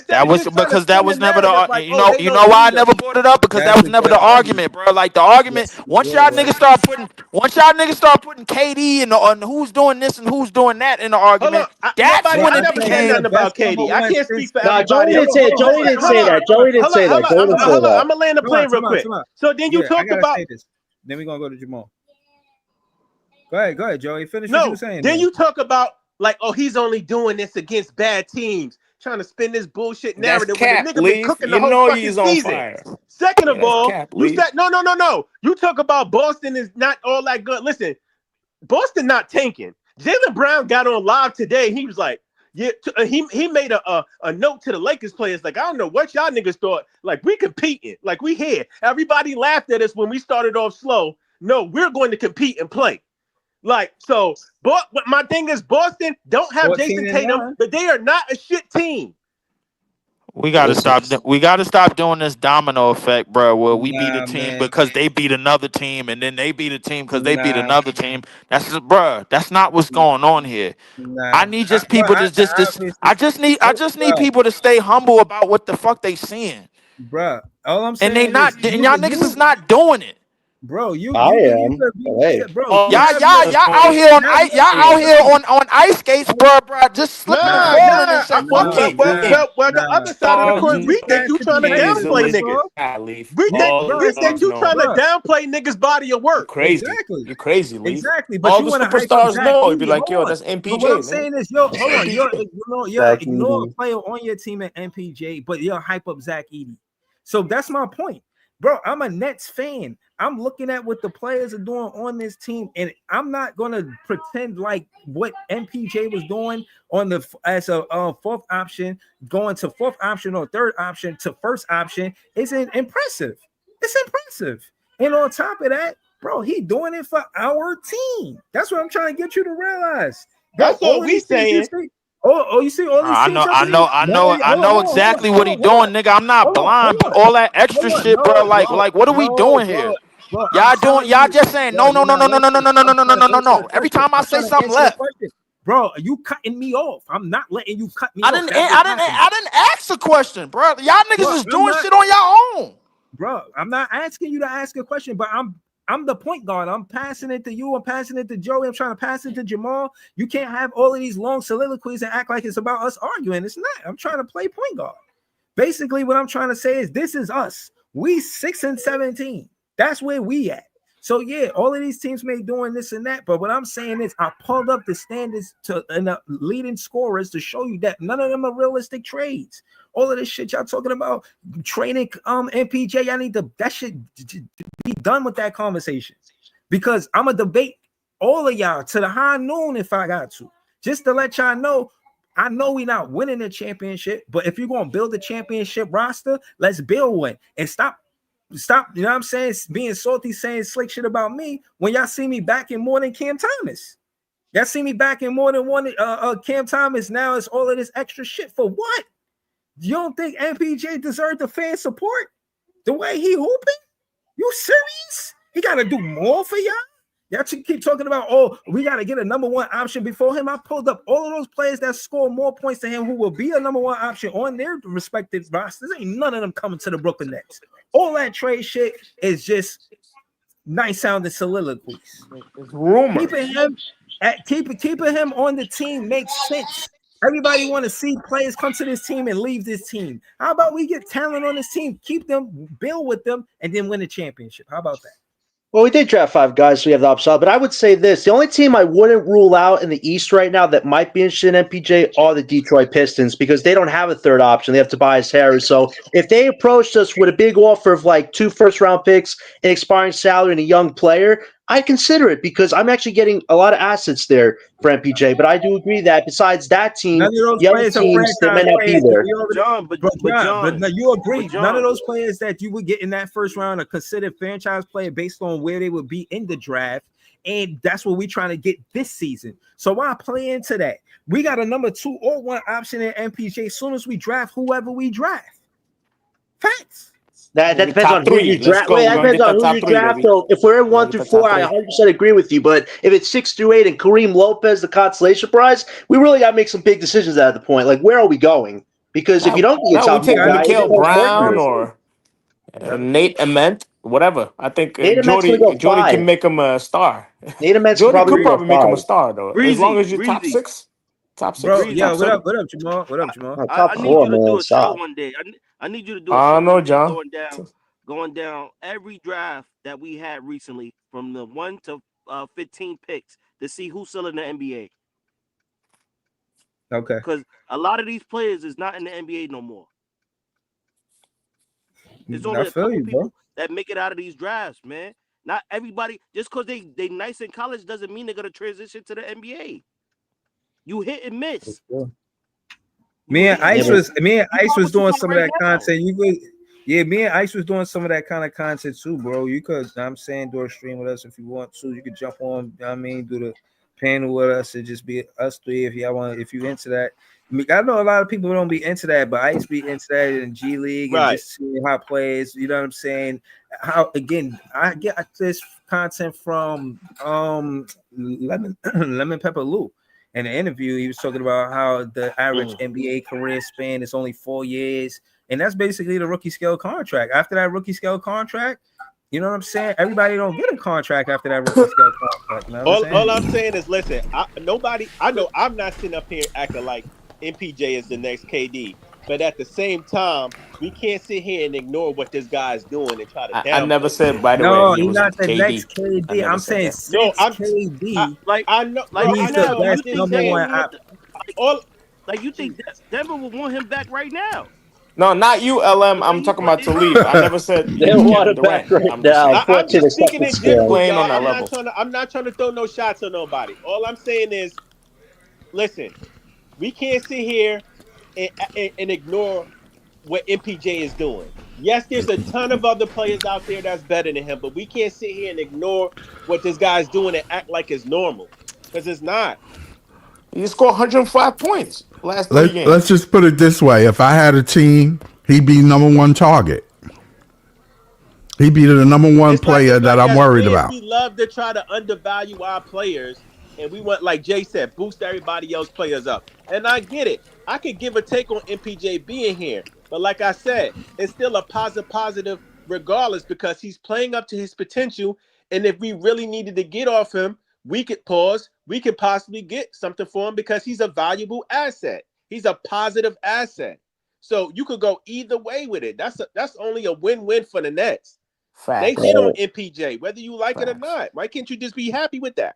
That was because that was never the. You know why I never brought it up, because that was never the argument, bro. Like the argument. Once y'all niggas start putting KD and who's doing this and who's doing that in the argument, that's when it became. Nothing about KD. I can't speak for Nah, everybody. Joey didn't say that. Joey didn't say that. I'm gonna land the plane real quick. So then you talk about. Then we're gonna go to Jamal. Go ahead, Joey. Finish what you were saying. Then you talk about like, oh, he's only doing this against bad teams, trying to spin this bullshit narrative when the nigga been cooking the whole fucking season. Second of all, you said no. You talk about Boston is not all that good. Listen, Boston not tanking. Jaylen Brown got on live today. He was like, yeah, he made a note to the Lakers players like, I don't know what y'all niggas thought. Like, we competing, like we here. Everybody laughed at us when we started off slow. No, we're going to compete and play. Like, so, but my thing is, Boston don't have Jason Tatum, but they are not a shit team. We gotta stop. We gotta stop doing this domino effect, bro. Where we beat a team because they beat another team, and then they beat a team because they beat another team. That's just, bro. That's not what's going on here. I need just people to just. I just need people to stay humble about what the fuck they seeing, bro. All I'm saying, and they not, and y'all niggas is not doing it. Bro, I am. Hey. Bro, y'all out here on ice skates, bro. Just slipping and falling and shit. Well, the other side of the court, we think you trying to downplay niggas. We think you trying to downplay niggas' body of work. Crazy, exactly. You're crazy, Lee. Exactly. But all the superstars know. You'd be like, yo, that's MPJ. But what I'm saying is, hold on, you're ignore a player on your team at MPJ, but you'll hype up Zach Edey. So that's my point. Bro, I'm a Nets fan. I'm looking at what the players are doing on this team, and I'm not gonna pretend like what MPJ was doing as a fourth option, going to fourth option or third option to first option isn't impressive. It's impressive, and on top of that, bro, he doing it for our team. That's what I'm trying to get you to realize. That's what we saying. You see all these I know exactly what he doing, nigga. I'm not blind, but all that extra shit, bro. Like, what are we doing here? Y'all just saying no. Every time I say something left, bro, you cutting me off. I'm not letting you cut me off. I didn't ask a question, bro. Y'all niggas is doing shit on your own. Bro, I'm not asking you to ask a question, but I'm the point guard. I'm passing it to you. I'm passing it to Joey. I'm trying to pass it to Jamal. You can't have all of these long soliloquies and act like it's about us arguing. It's not. I'm trying to play point guard. Basically, what I'm trying to say is this is us. We 6-17. That's where we at. So yeah, all of these teams may doing this and that, but what I'm saying is I pulled up the standards and the leading scorers to show you that none of them are realistic trades. All of this shit y'all talking about trading MPJ, y'all need to that shit be done with that conversation, because I'm gonna debate all of y'all to the high noon if I got to, just to let y'all know. I know we're not winning the championship, but if you're gonna build a championship roster, let's build one and stop, you know what I'm saying, being salty, saying slick shit about me when y'all see me back in more than Cam Thomas. Y'all see me back in more than one Cam Thomas. Now it's all of this extra shit for what? You don't think MPJ deserved the fan support the way he hooping? You serious? He got to do more for y'all? Y'all keep talking about, oh, we got to get a number one option before him. I pulled up all of those players that score more points than him who will be a number one option on their respective rosters. Ain't none of them coming to the Brooklyn Nets. All that trade shit is just nice sounding soliloquies. It's rumor. Keeping him on the team makes sense. Everybody want to see players come to this team and leave this team. How about we get talent on this team, keep them, build with them, and then win a championship? How about that? Well, we did draft 5 guys, so we have the upside. But I would say this. The only team I wouldn't rule out in the East right now that might be interested in MPJ are the Detroit Pistons, because they don't have a third option. They have Tobias Harris. So if they approached us with a big offer of like 2 first-round picks, an expiring salary, and a young player, I'd consider it, because I'm actually getting a lot of assets there for MPJ. But I do agree that besides that team, the other teams, they may not be there. But you agree, none of those players that you would get in that first round are considered franchise player based on where they would be in the draft. And that's what we're trying to get this season. So why play into that? We got a number 2 or 1 option in MPJ as soon as we draft whoever we draft. Facts. That Maybe depends top on who you three. Let's draft. go. Wait, We're that gonna depends get on that who top you three, draft. baby. Though, if we're in We're one gonna through get that top four, I three. 100% agree with you. But if it's 6 through 8 and Kareem Lopez, the consolation prize, we really got to make some big decisions at the point. Like, where are we going? Because if you Now, don't get a now we top take four guy, it's Mikhail almost Brown worthless. or Nate Ament, whatever. I think Nate Ament's going to go Jordi can 5. make him a star. Nate Ament's Jordi probably could going to go probably make him a 5. star though, as long Breezy, as you're top Breezy, six, top Bro, six, yeah, top Breezy. what up, seven. Jamal? What up, Jamal? Top I need 4, you to do man. a show Stop. one day. I need you to do a I show know, one day John. going down every draft that we had recently from the 1 to 15 picks to see who's still in the NBA. Okay. Because a lot of these players is not in the NBA no more. There's I only a feel couple you, bro. people that make it out of these drafts, man. Not everybody. Just because they nice in college doesn't mean they're gonna transition to the NBA. You hit and miss. Me and Ice was doing some of right that now. content. You could, yeah, me and Ice was doing some of that kind of content too, bro. You could, I'm saying, do a stream with us if you want to. You could jump on, I mean, do the panel with us and just be us three if y'all want. If you into that, I know a lot of people don't be into that, but Ice be into that in G League and just seeing how plays. You know what I'm saying? How again? I get this content from Lemon Pepper Lou. In an interview, he was talking about how the average NBA career span is only 4 years, and that's basically the rookie scale contract. After that rookie scale contract, you know what I'm saying? Everybody don't get a contract after that rookie scale contract. You know what All I'm saying is, listen, I know I'm not sitting up here acting like MPJ is the next KD, but at the same time, we can't sit here and ignore what this guy's doing and try to I never downplay it. said, by the way, No, he he's was not the KD. next I KD. never I'm said saying that. No, since KD, I know, Like he's right the now, best you think number Denver one. would want all you think Denver would want him back right now? No, not you, LM. The way I'm he talking about playing? to leave. I never said They him want Kevin it back Durant. right I'm just now. saying I'm Unfortunately, just the speaking second in he's general, scale. playing y'all. on that level. I'm not trying to throw no shots on nobody. All I'm saying is, listen, we can't sit here and ignore what MPJ is doing. Yes, there's a ton of other players out there that's better than him, but we can't sit here and ignore what this guy's doing and act like it's normal, because it's not. He scored 105 points last 3 Let's games. just put it this way: if I had a team, he'd be number one target. He'd be the number one player It's that like I'm as worried fans, about. we love to try to undervalue our players, and we want, like Jay said, boost everybody else players up. And I get it. I could give a take on MPJ being here, but like I said, it's still a positive regardless, because he's playing up to his potential. And if we really needed to get off him, we could pause. We could possibly get something for him because he's a valuable asset. He's a positive asset. So you could go either way with it. That's only a win-win for the Nets. They Facts. hit on MPJ, whether you like it or Facts. not. Why can't you just be happy with that?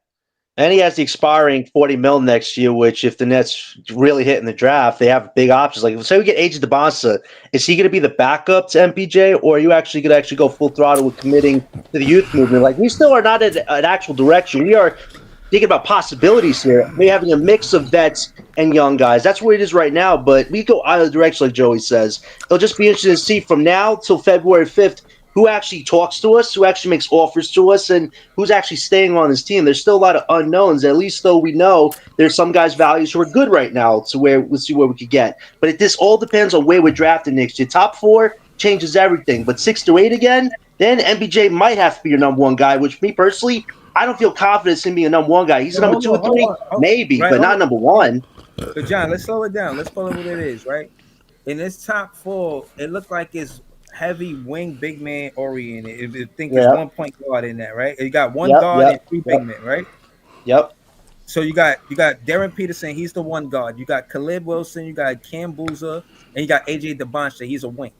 And he has the expiring 40 mil next year, which if the Nets really hit in the draft, they have big options. Like, say we get AJ DeBonsa, is he going to be the backup to MPJ, or are you actually going to go full throttle with committing to the youth movement? Like, we still are not at an actual direction. We are thinking about possibilities here. Maybe having a mix of vets and young guys. That's where it is right now. But we go either direction, like Joey says. It'll just be interesting to see from now till February 5th who actually talks to us, who actually makes offers to us, and who's actually staying on this team. There's still a lot of unknowns. At least though we know there's some guys' values who are good right now to where we'll see where we could get. But this all depends on where we're drafted next year. Top 4 changes everything. But 6 to 8 again, then MPJ might have to be your number one guy, which me personally, I don't feel confident in being a number one guy. He's a number 2 or 3, maybe, but not number 1. But John, let's slow it down. Let's call it what it is, right? In this top 4, it looked like it's heavy wing big man oriented. If you think there's 1 point guard in that, right? You got one guard and 3 big men, right? Yep. So you got Darren Peterson, he's the one guard. You got Khalid Wilson, you got Cam Boozer, and you got AJ DeBoncha, he's a wing.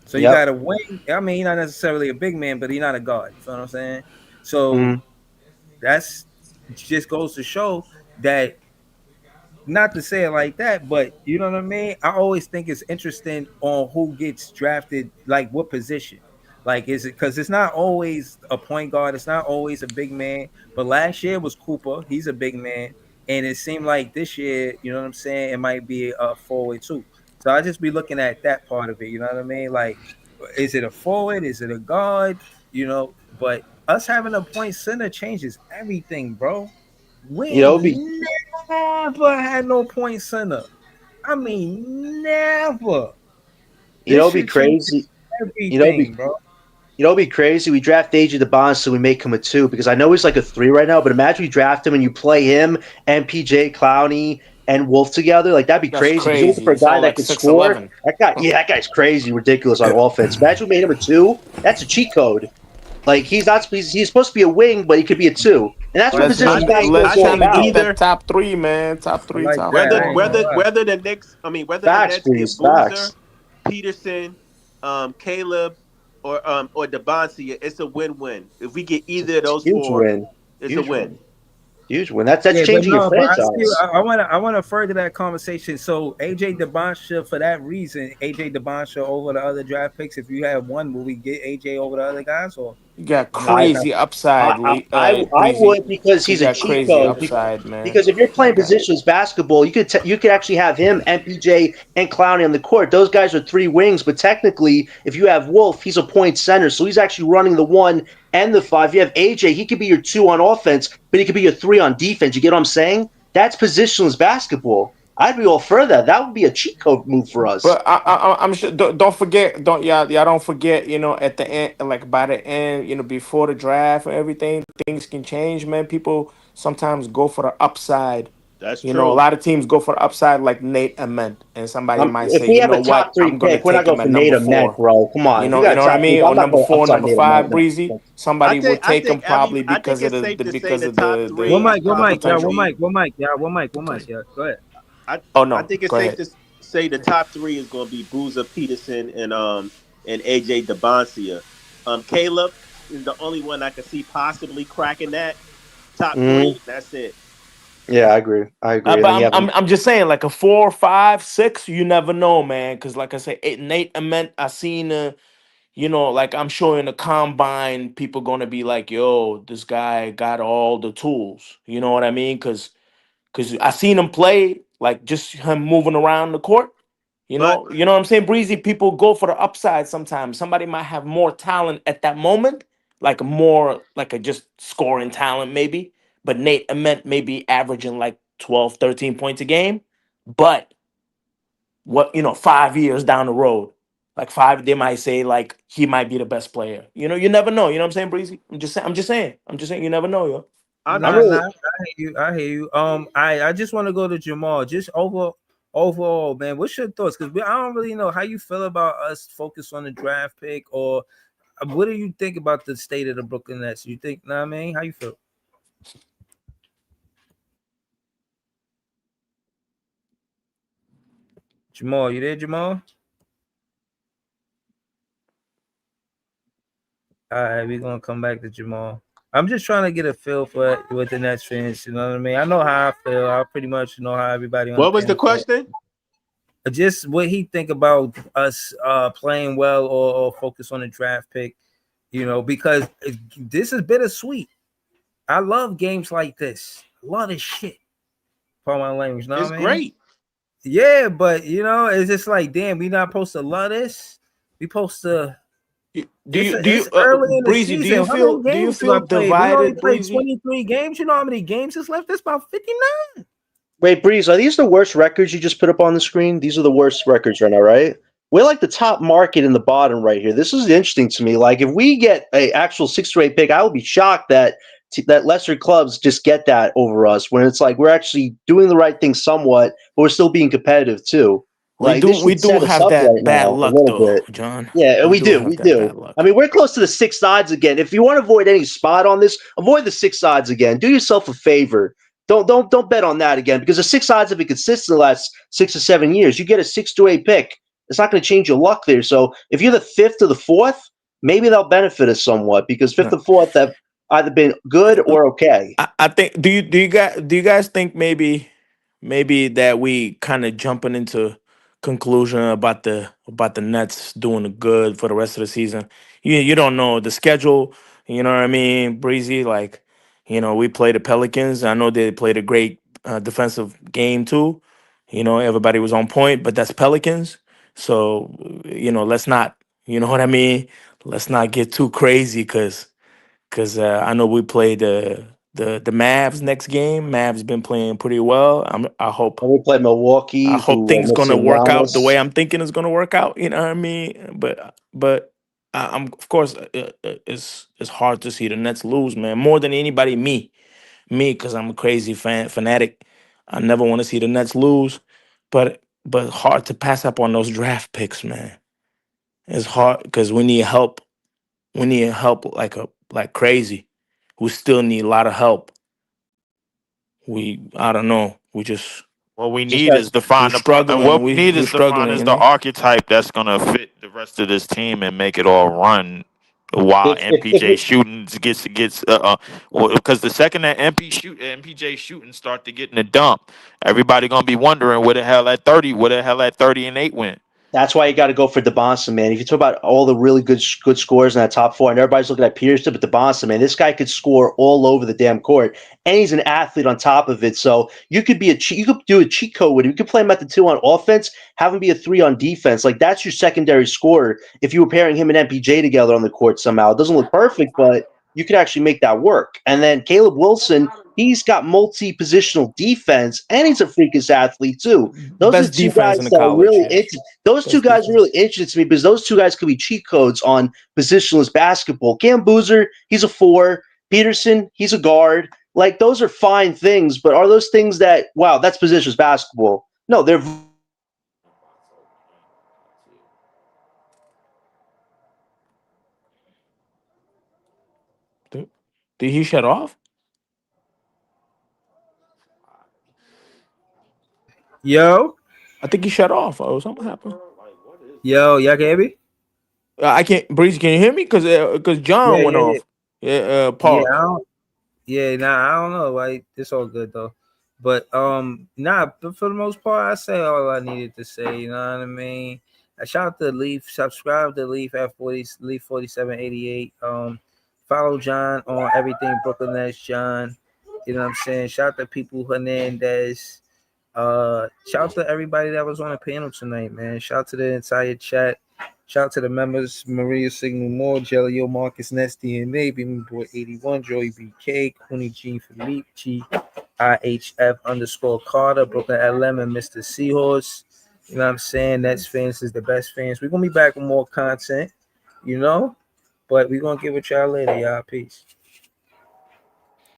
So you got a wing. I mean, he's not necessarily a big man, but he's not a guard. You know what I'm saying? So that's just goes to show that, not to say it like that, but you know what I mean? I always think it's interesting on who gets drafted, like what position. Like, is it because it's not always a point guard, it's not always a big man. But last year was Cooper, he's a big man. And it seemed like this year, you know what I'm saying, it might be a forward too. So I just be looking at that part of it, you know what I mean? Like, is it a forward? Is it a guard? You know, but us having a point center changes everything, bro. We never had no point center. I mean, never. It'll be Shit changes crazy. You know, be everything, bro. you know, it'd be crazy. We draft AJ DeBon, so we make him a 2 because I know he's like a 3 right now. But imagine we draft him and you play him and PJ Clowney and Wolf together. Like that'd be That's crazy because you're looking crazy. for You a guy sound that like could six score. eleven. That guy's crazy, ridiculous on offense. Imagine we made him a 2. That's a cheat code. Like he's supposed to be a wing, but he could be a 2, and that's what Let's positions let's basketball is all trying to get about. that top three, man. Top I three, like top that. Whether I four, ain't gonna whether man. lie. whether the Knicks, I mean, whether the Facts, Nets get Breeze. Boozer, Facts. Peterson, Caleb, or Debansia, it's a win-win. If we get either of those Huge four, win. it's a Huge win. win. Huge win. That's Yeah, but changing your no, but I still franchise. I wanna further that conversation. So AJ Debonshire, for that reason, AJ Debonshire over the other draft picks. If you have one, will we get AJ over the other guys, or You got you know that's I how crazy upside, I Breezy. would because You he's a got cheat crazy code. upside, man. Because if you're You playing got positions basketball, you could actually have him, MPJ, and Clowney on the court. Those guys are 3 wings, but technically, if you have Wolf, he's a point center, so he's actually running the 1 and the 5. You have AJ, he could be your 2 on offense, but he could be your 3 on defense. You get what I'm saying? That's positionless basketball. I'd be all for that. That would be a cheat code move for us. But I'm sure. Don't forget. Y'all don't forget. You know, at the end, like by the end, you know, before the draft and everything, things can change, man. People sometimes go for the upside. That's You know, a true. lot of teams go for the upside, like Nate Ament, and somebody might If say, we you have know a top what, 3 I'm gonna pick, we're not take going him for at number Nate Ament, four. bro. Come on. You If we know, you got a know what I top 3, mean, or I'm not number going four, upside number Nate five, Ament. Breezy. Somebody would I take him think every probably I think because of it's safe to say because the of top One three mic, one the are mic, yeah, gonna potential. one be. mic, one mic, yeah, one mic, one mic, yeah. Go ahead. I Oh I no, think it's go safe ahead. to say the top three is gonna be Boozer, Peterson, and AJ Debansia. Caleb is the only one I could see possibly cracking that top Mm-hmm. three. That's it. Yeah, I agree. I agree. And But then you have I'm just saying, like a 4, 5, 6, you never know, man. Because like I say, Nate Ament, I seen you know, like I'm sure in the combine, people gonna be like, "Yo, this guy got all the tools." You know what I mean? Because I seen him play, like just him moving around the court. But You know what I'm saying? Breezy, people go for the upside sometimes. Somebody might have more talent at that moment, like more like a just scoring talent, maybe. But Nate Ament may be averaging like 12, 13 points a game. But what, 5 years down the road, like five, they might say like he might be the best player. You never know. You know what I'm saying, Breezy? I'm just saying, you never know, yo. I'm I'm Nah, just nah, really I hear you. I hear you. I just want to go to Jamal. Just overall, man. What's your thoughts? Because I don't really know how you feel about us focus on the draft pick, or what do you think about the state of the Brooklyn Nets? You think, nah, I mean, how you feel? Jamal, you there, Jamal? All right, we're gonna come back to Jamal. I'm just trying to get a feel for it with the Nets fans. You know what I mean? I know how I feel. I pretty much know how everybody on the what was the panel feel. question? Just what he think about us playing well, or focus on the draft pick. Because this is bittersweet. I love games like this. A lot of shit. For my language, know It's what I mean? great. Yeah, but it's just like, damn, we not supposed to love this. We supposed to. Do you do you It's early in the Breezy? Do season. you How many feel do you games do I feel play? We only divided, played Breezy? 23 games. You know how many games is left? It's about 59. wait, Breeze. Are these the worst records you just put up on the screen? These are the worst records right now, right? We're like the top market in the bottom right here. This is interesting to me. Like, if we get a actual 6 to 8 pick, I would be shocked that lesser clubs just get that over us. When it's like we're actually doing the right thing somewhat, but we're still being competitive too. We Like do this we should do set us have up right that bad now a luck little though, bit. John. Yeah, We we do do. have We that do. bad luck. I mean, we're close to the 6 odds again. If you want to avoid any spot on this, avoid the 6 odds again. Do yourself a favor. Don't bet on that again because the 6 odds have been consistent the last 6 or 7 years. You get a 6 to 8 pick. It's not going to change your luck there. So if you're the fifth or the fourth, maybe they'll benefit us somewhat because fifth No. and fourth have either been good or okay. I think do you guys think maybe that we kind of jumping into conclusion about the Nets doing good for the rest of the season? You don't know the schedule, you know what I mean, Breezy. Like, we play the Pelicans. I know they played a great defensive game too. Everybody was on point, but that's Pelicans. So let's not, you know what I mean. Let's not get too crazy because I know we played the the Mavs next game. Mavs been playing pretty well. I hope. And we play Milwaukee, I hope who are things gonna missing work out the Giannis. way I'm thinking it's gonna work out. You know what I mean? But I'm of course it's hard to see the Nets lose, man. More than anybody, me, because I'm a crazy fanatic. I never want to see the Nets lose, but hard to pass up on those draft picks, man. It's hard because we need help. We need help like crazy. We still need a lot of help. I don't know. We just What we Just need got is to find struggling. what we need We're is to find struggling, is you the know. archetype that's gonna fit the rest of this team and make it all run. While if MPJ shooting gets because the second that MPJ shooting start to get in the dump, everybody gonna be wondering where the hell that 30 and 8 went. That's why you got to go for DeBonson, man. If you talk about all the really good scores in that top four, and everybody's looking at Peterson, but DeBonson, man, this guy could score all over the damn court, and he's an athlete on top of it. So you could you could do a cheat code with him. You could play him at the 2 on offense, have him be a 3 on defense. Like that's your secondary scorer. If you were pairing him and MPJ together on the court somehow, it doesn't look perfect, but you could actually make that work. And then Caleb Wilson, he's got multi-positional defense, and he's a freakish athlete too. Those are Best two defense in guys the that are college. really interesting. Those two Best guys are defense. really interesting to me because those two guys could be cheat codes on positionless basketball. Cam Boozer, he's a 4. Peterson, he's a guard. Like those are fine things, but are those things that wow, that's positionless basketball? No, they're Did he shut off? Yo, I think he shut off. Oh, something happened. y'all can hear me? I can't. Breeze, can you hear me? Because John Yeah, went yeah, yeah. off. Yeah. Yeah, Pause. I don't know. Like it's all good though. But but for the most part, I say all I needed to say. You know what I mean? I shout out to Leaf, subscribe to Leaf at 40 Leaf 4788. Follow John on everything Brooklyn Nets John. You know what I'm saying? Shout out to people Hernandez. Shout out to everybody that was on the panel tonight, man. Shout out to the entire chat. Shout out to the members, Maria Signal Moore, Jelly Marcus Ness, DNA, Beamy Boy 81, Joey BK, Cooney G, Philippe G, IHF _ Carter, Brooklyn LM, and Mr. Seahorse. You know what I'm saying? Nets fans is the best fans. We're going to be back with more content, you know? But we're going to give it y'all later, y'all. Peace.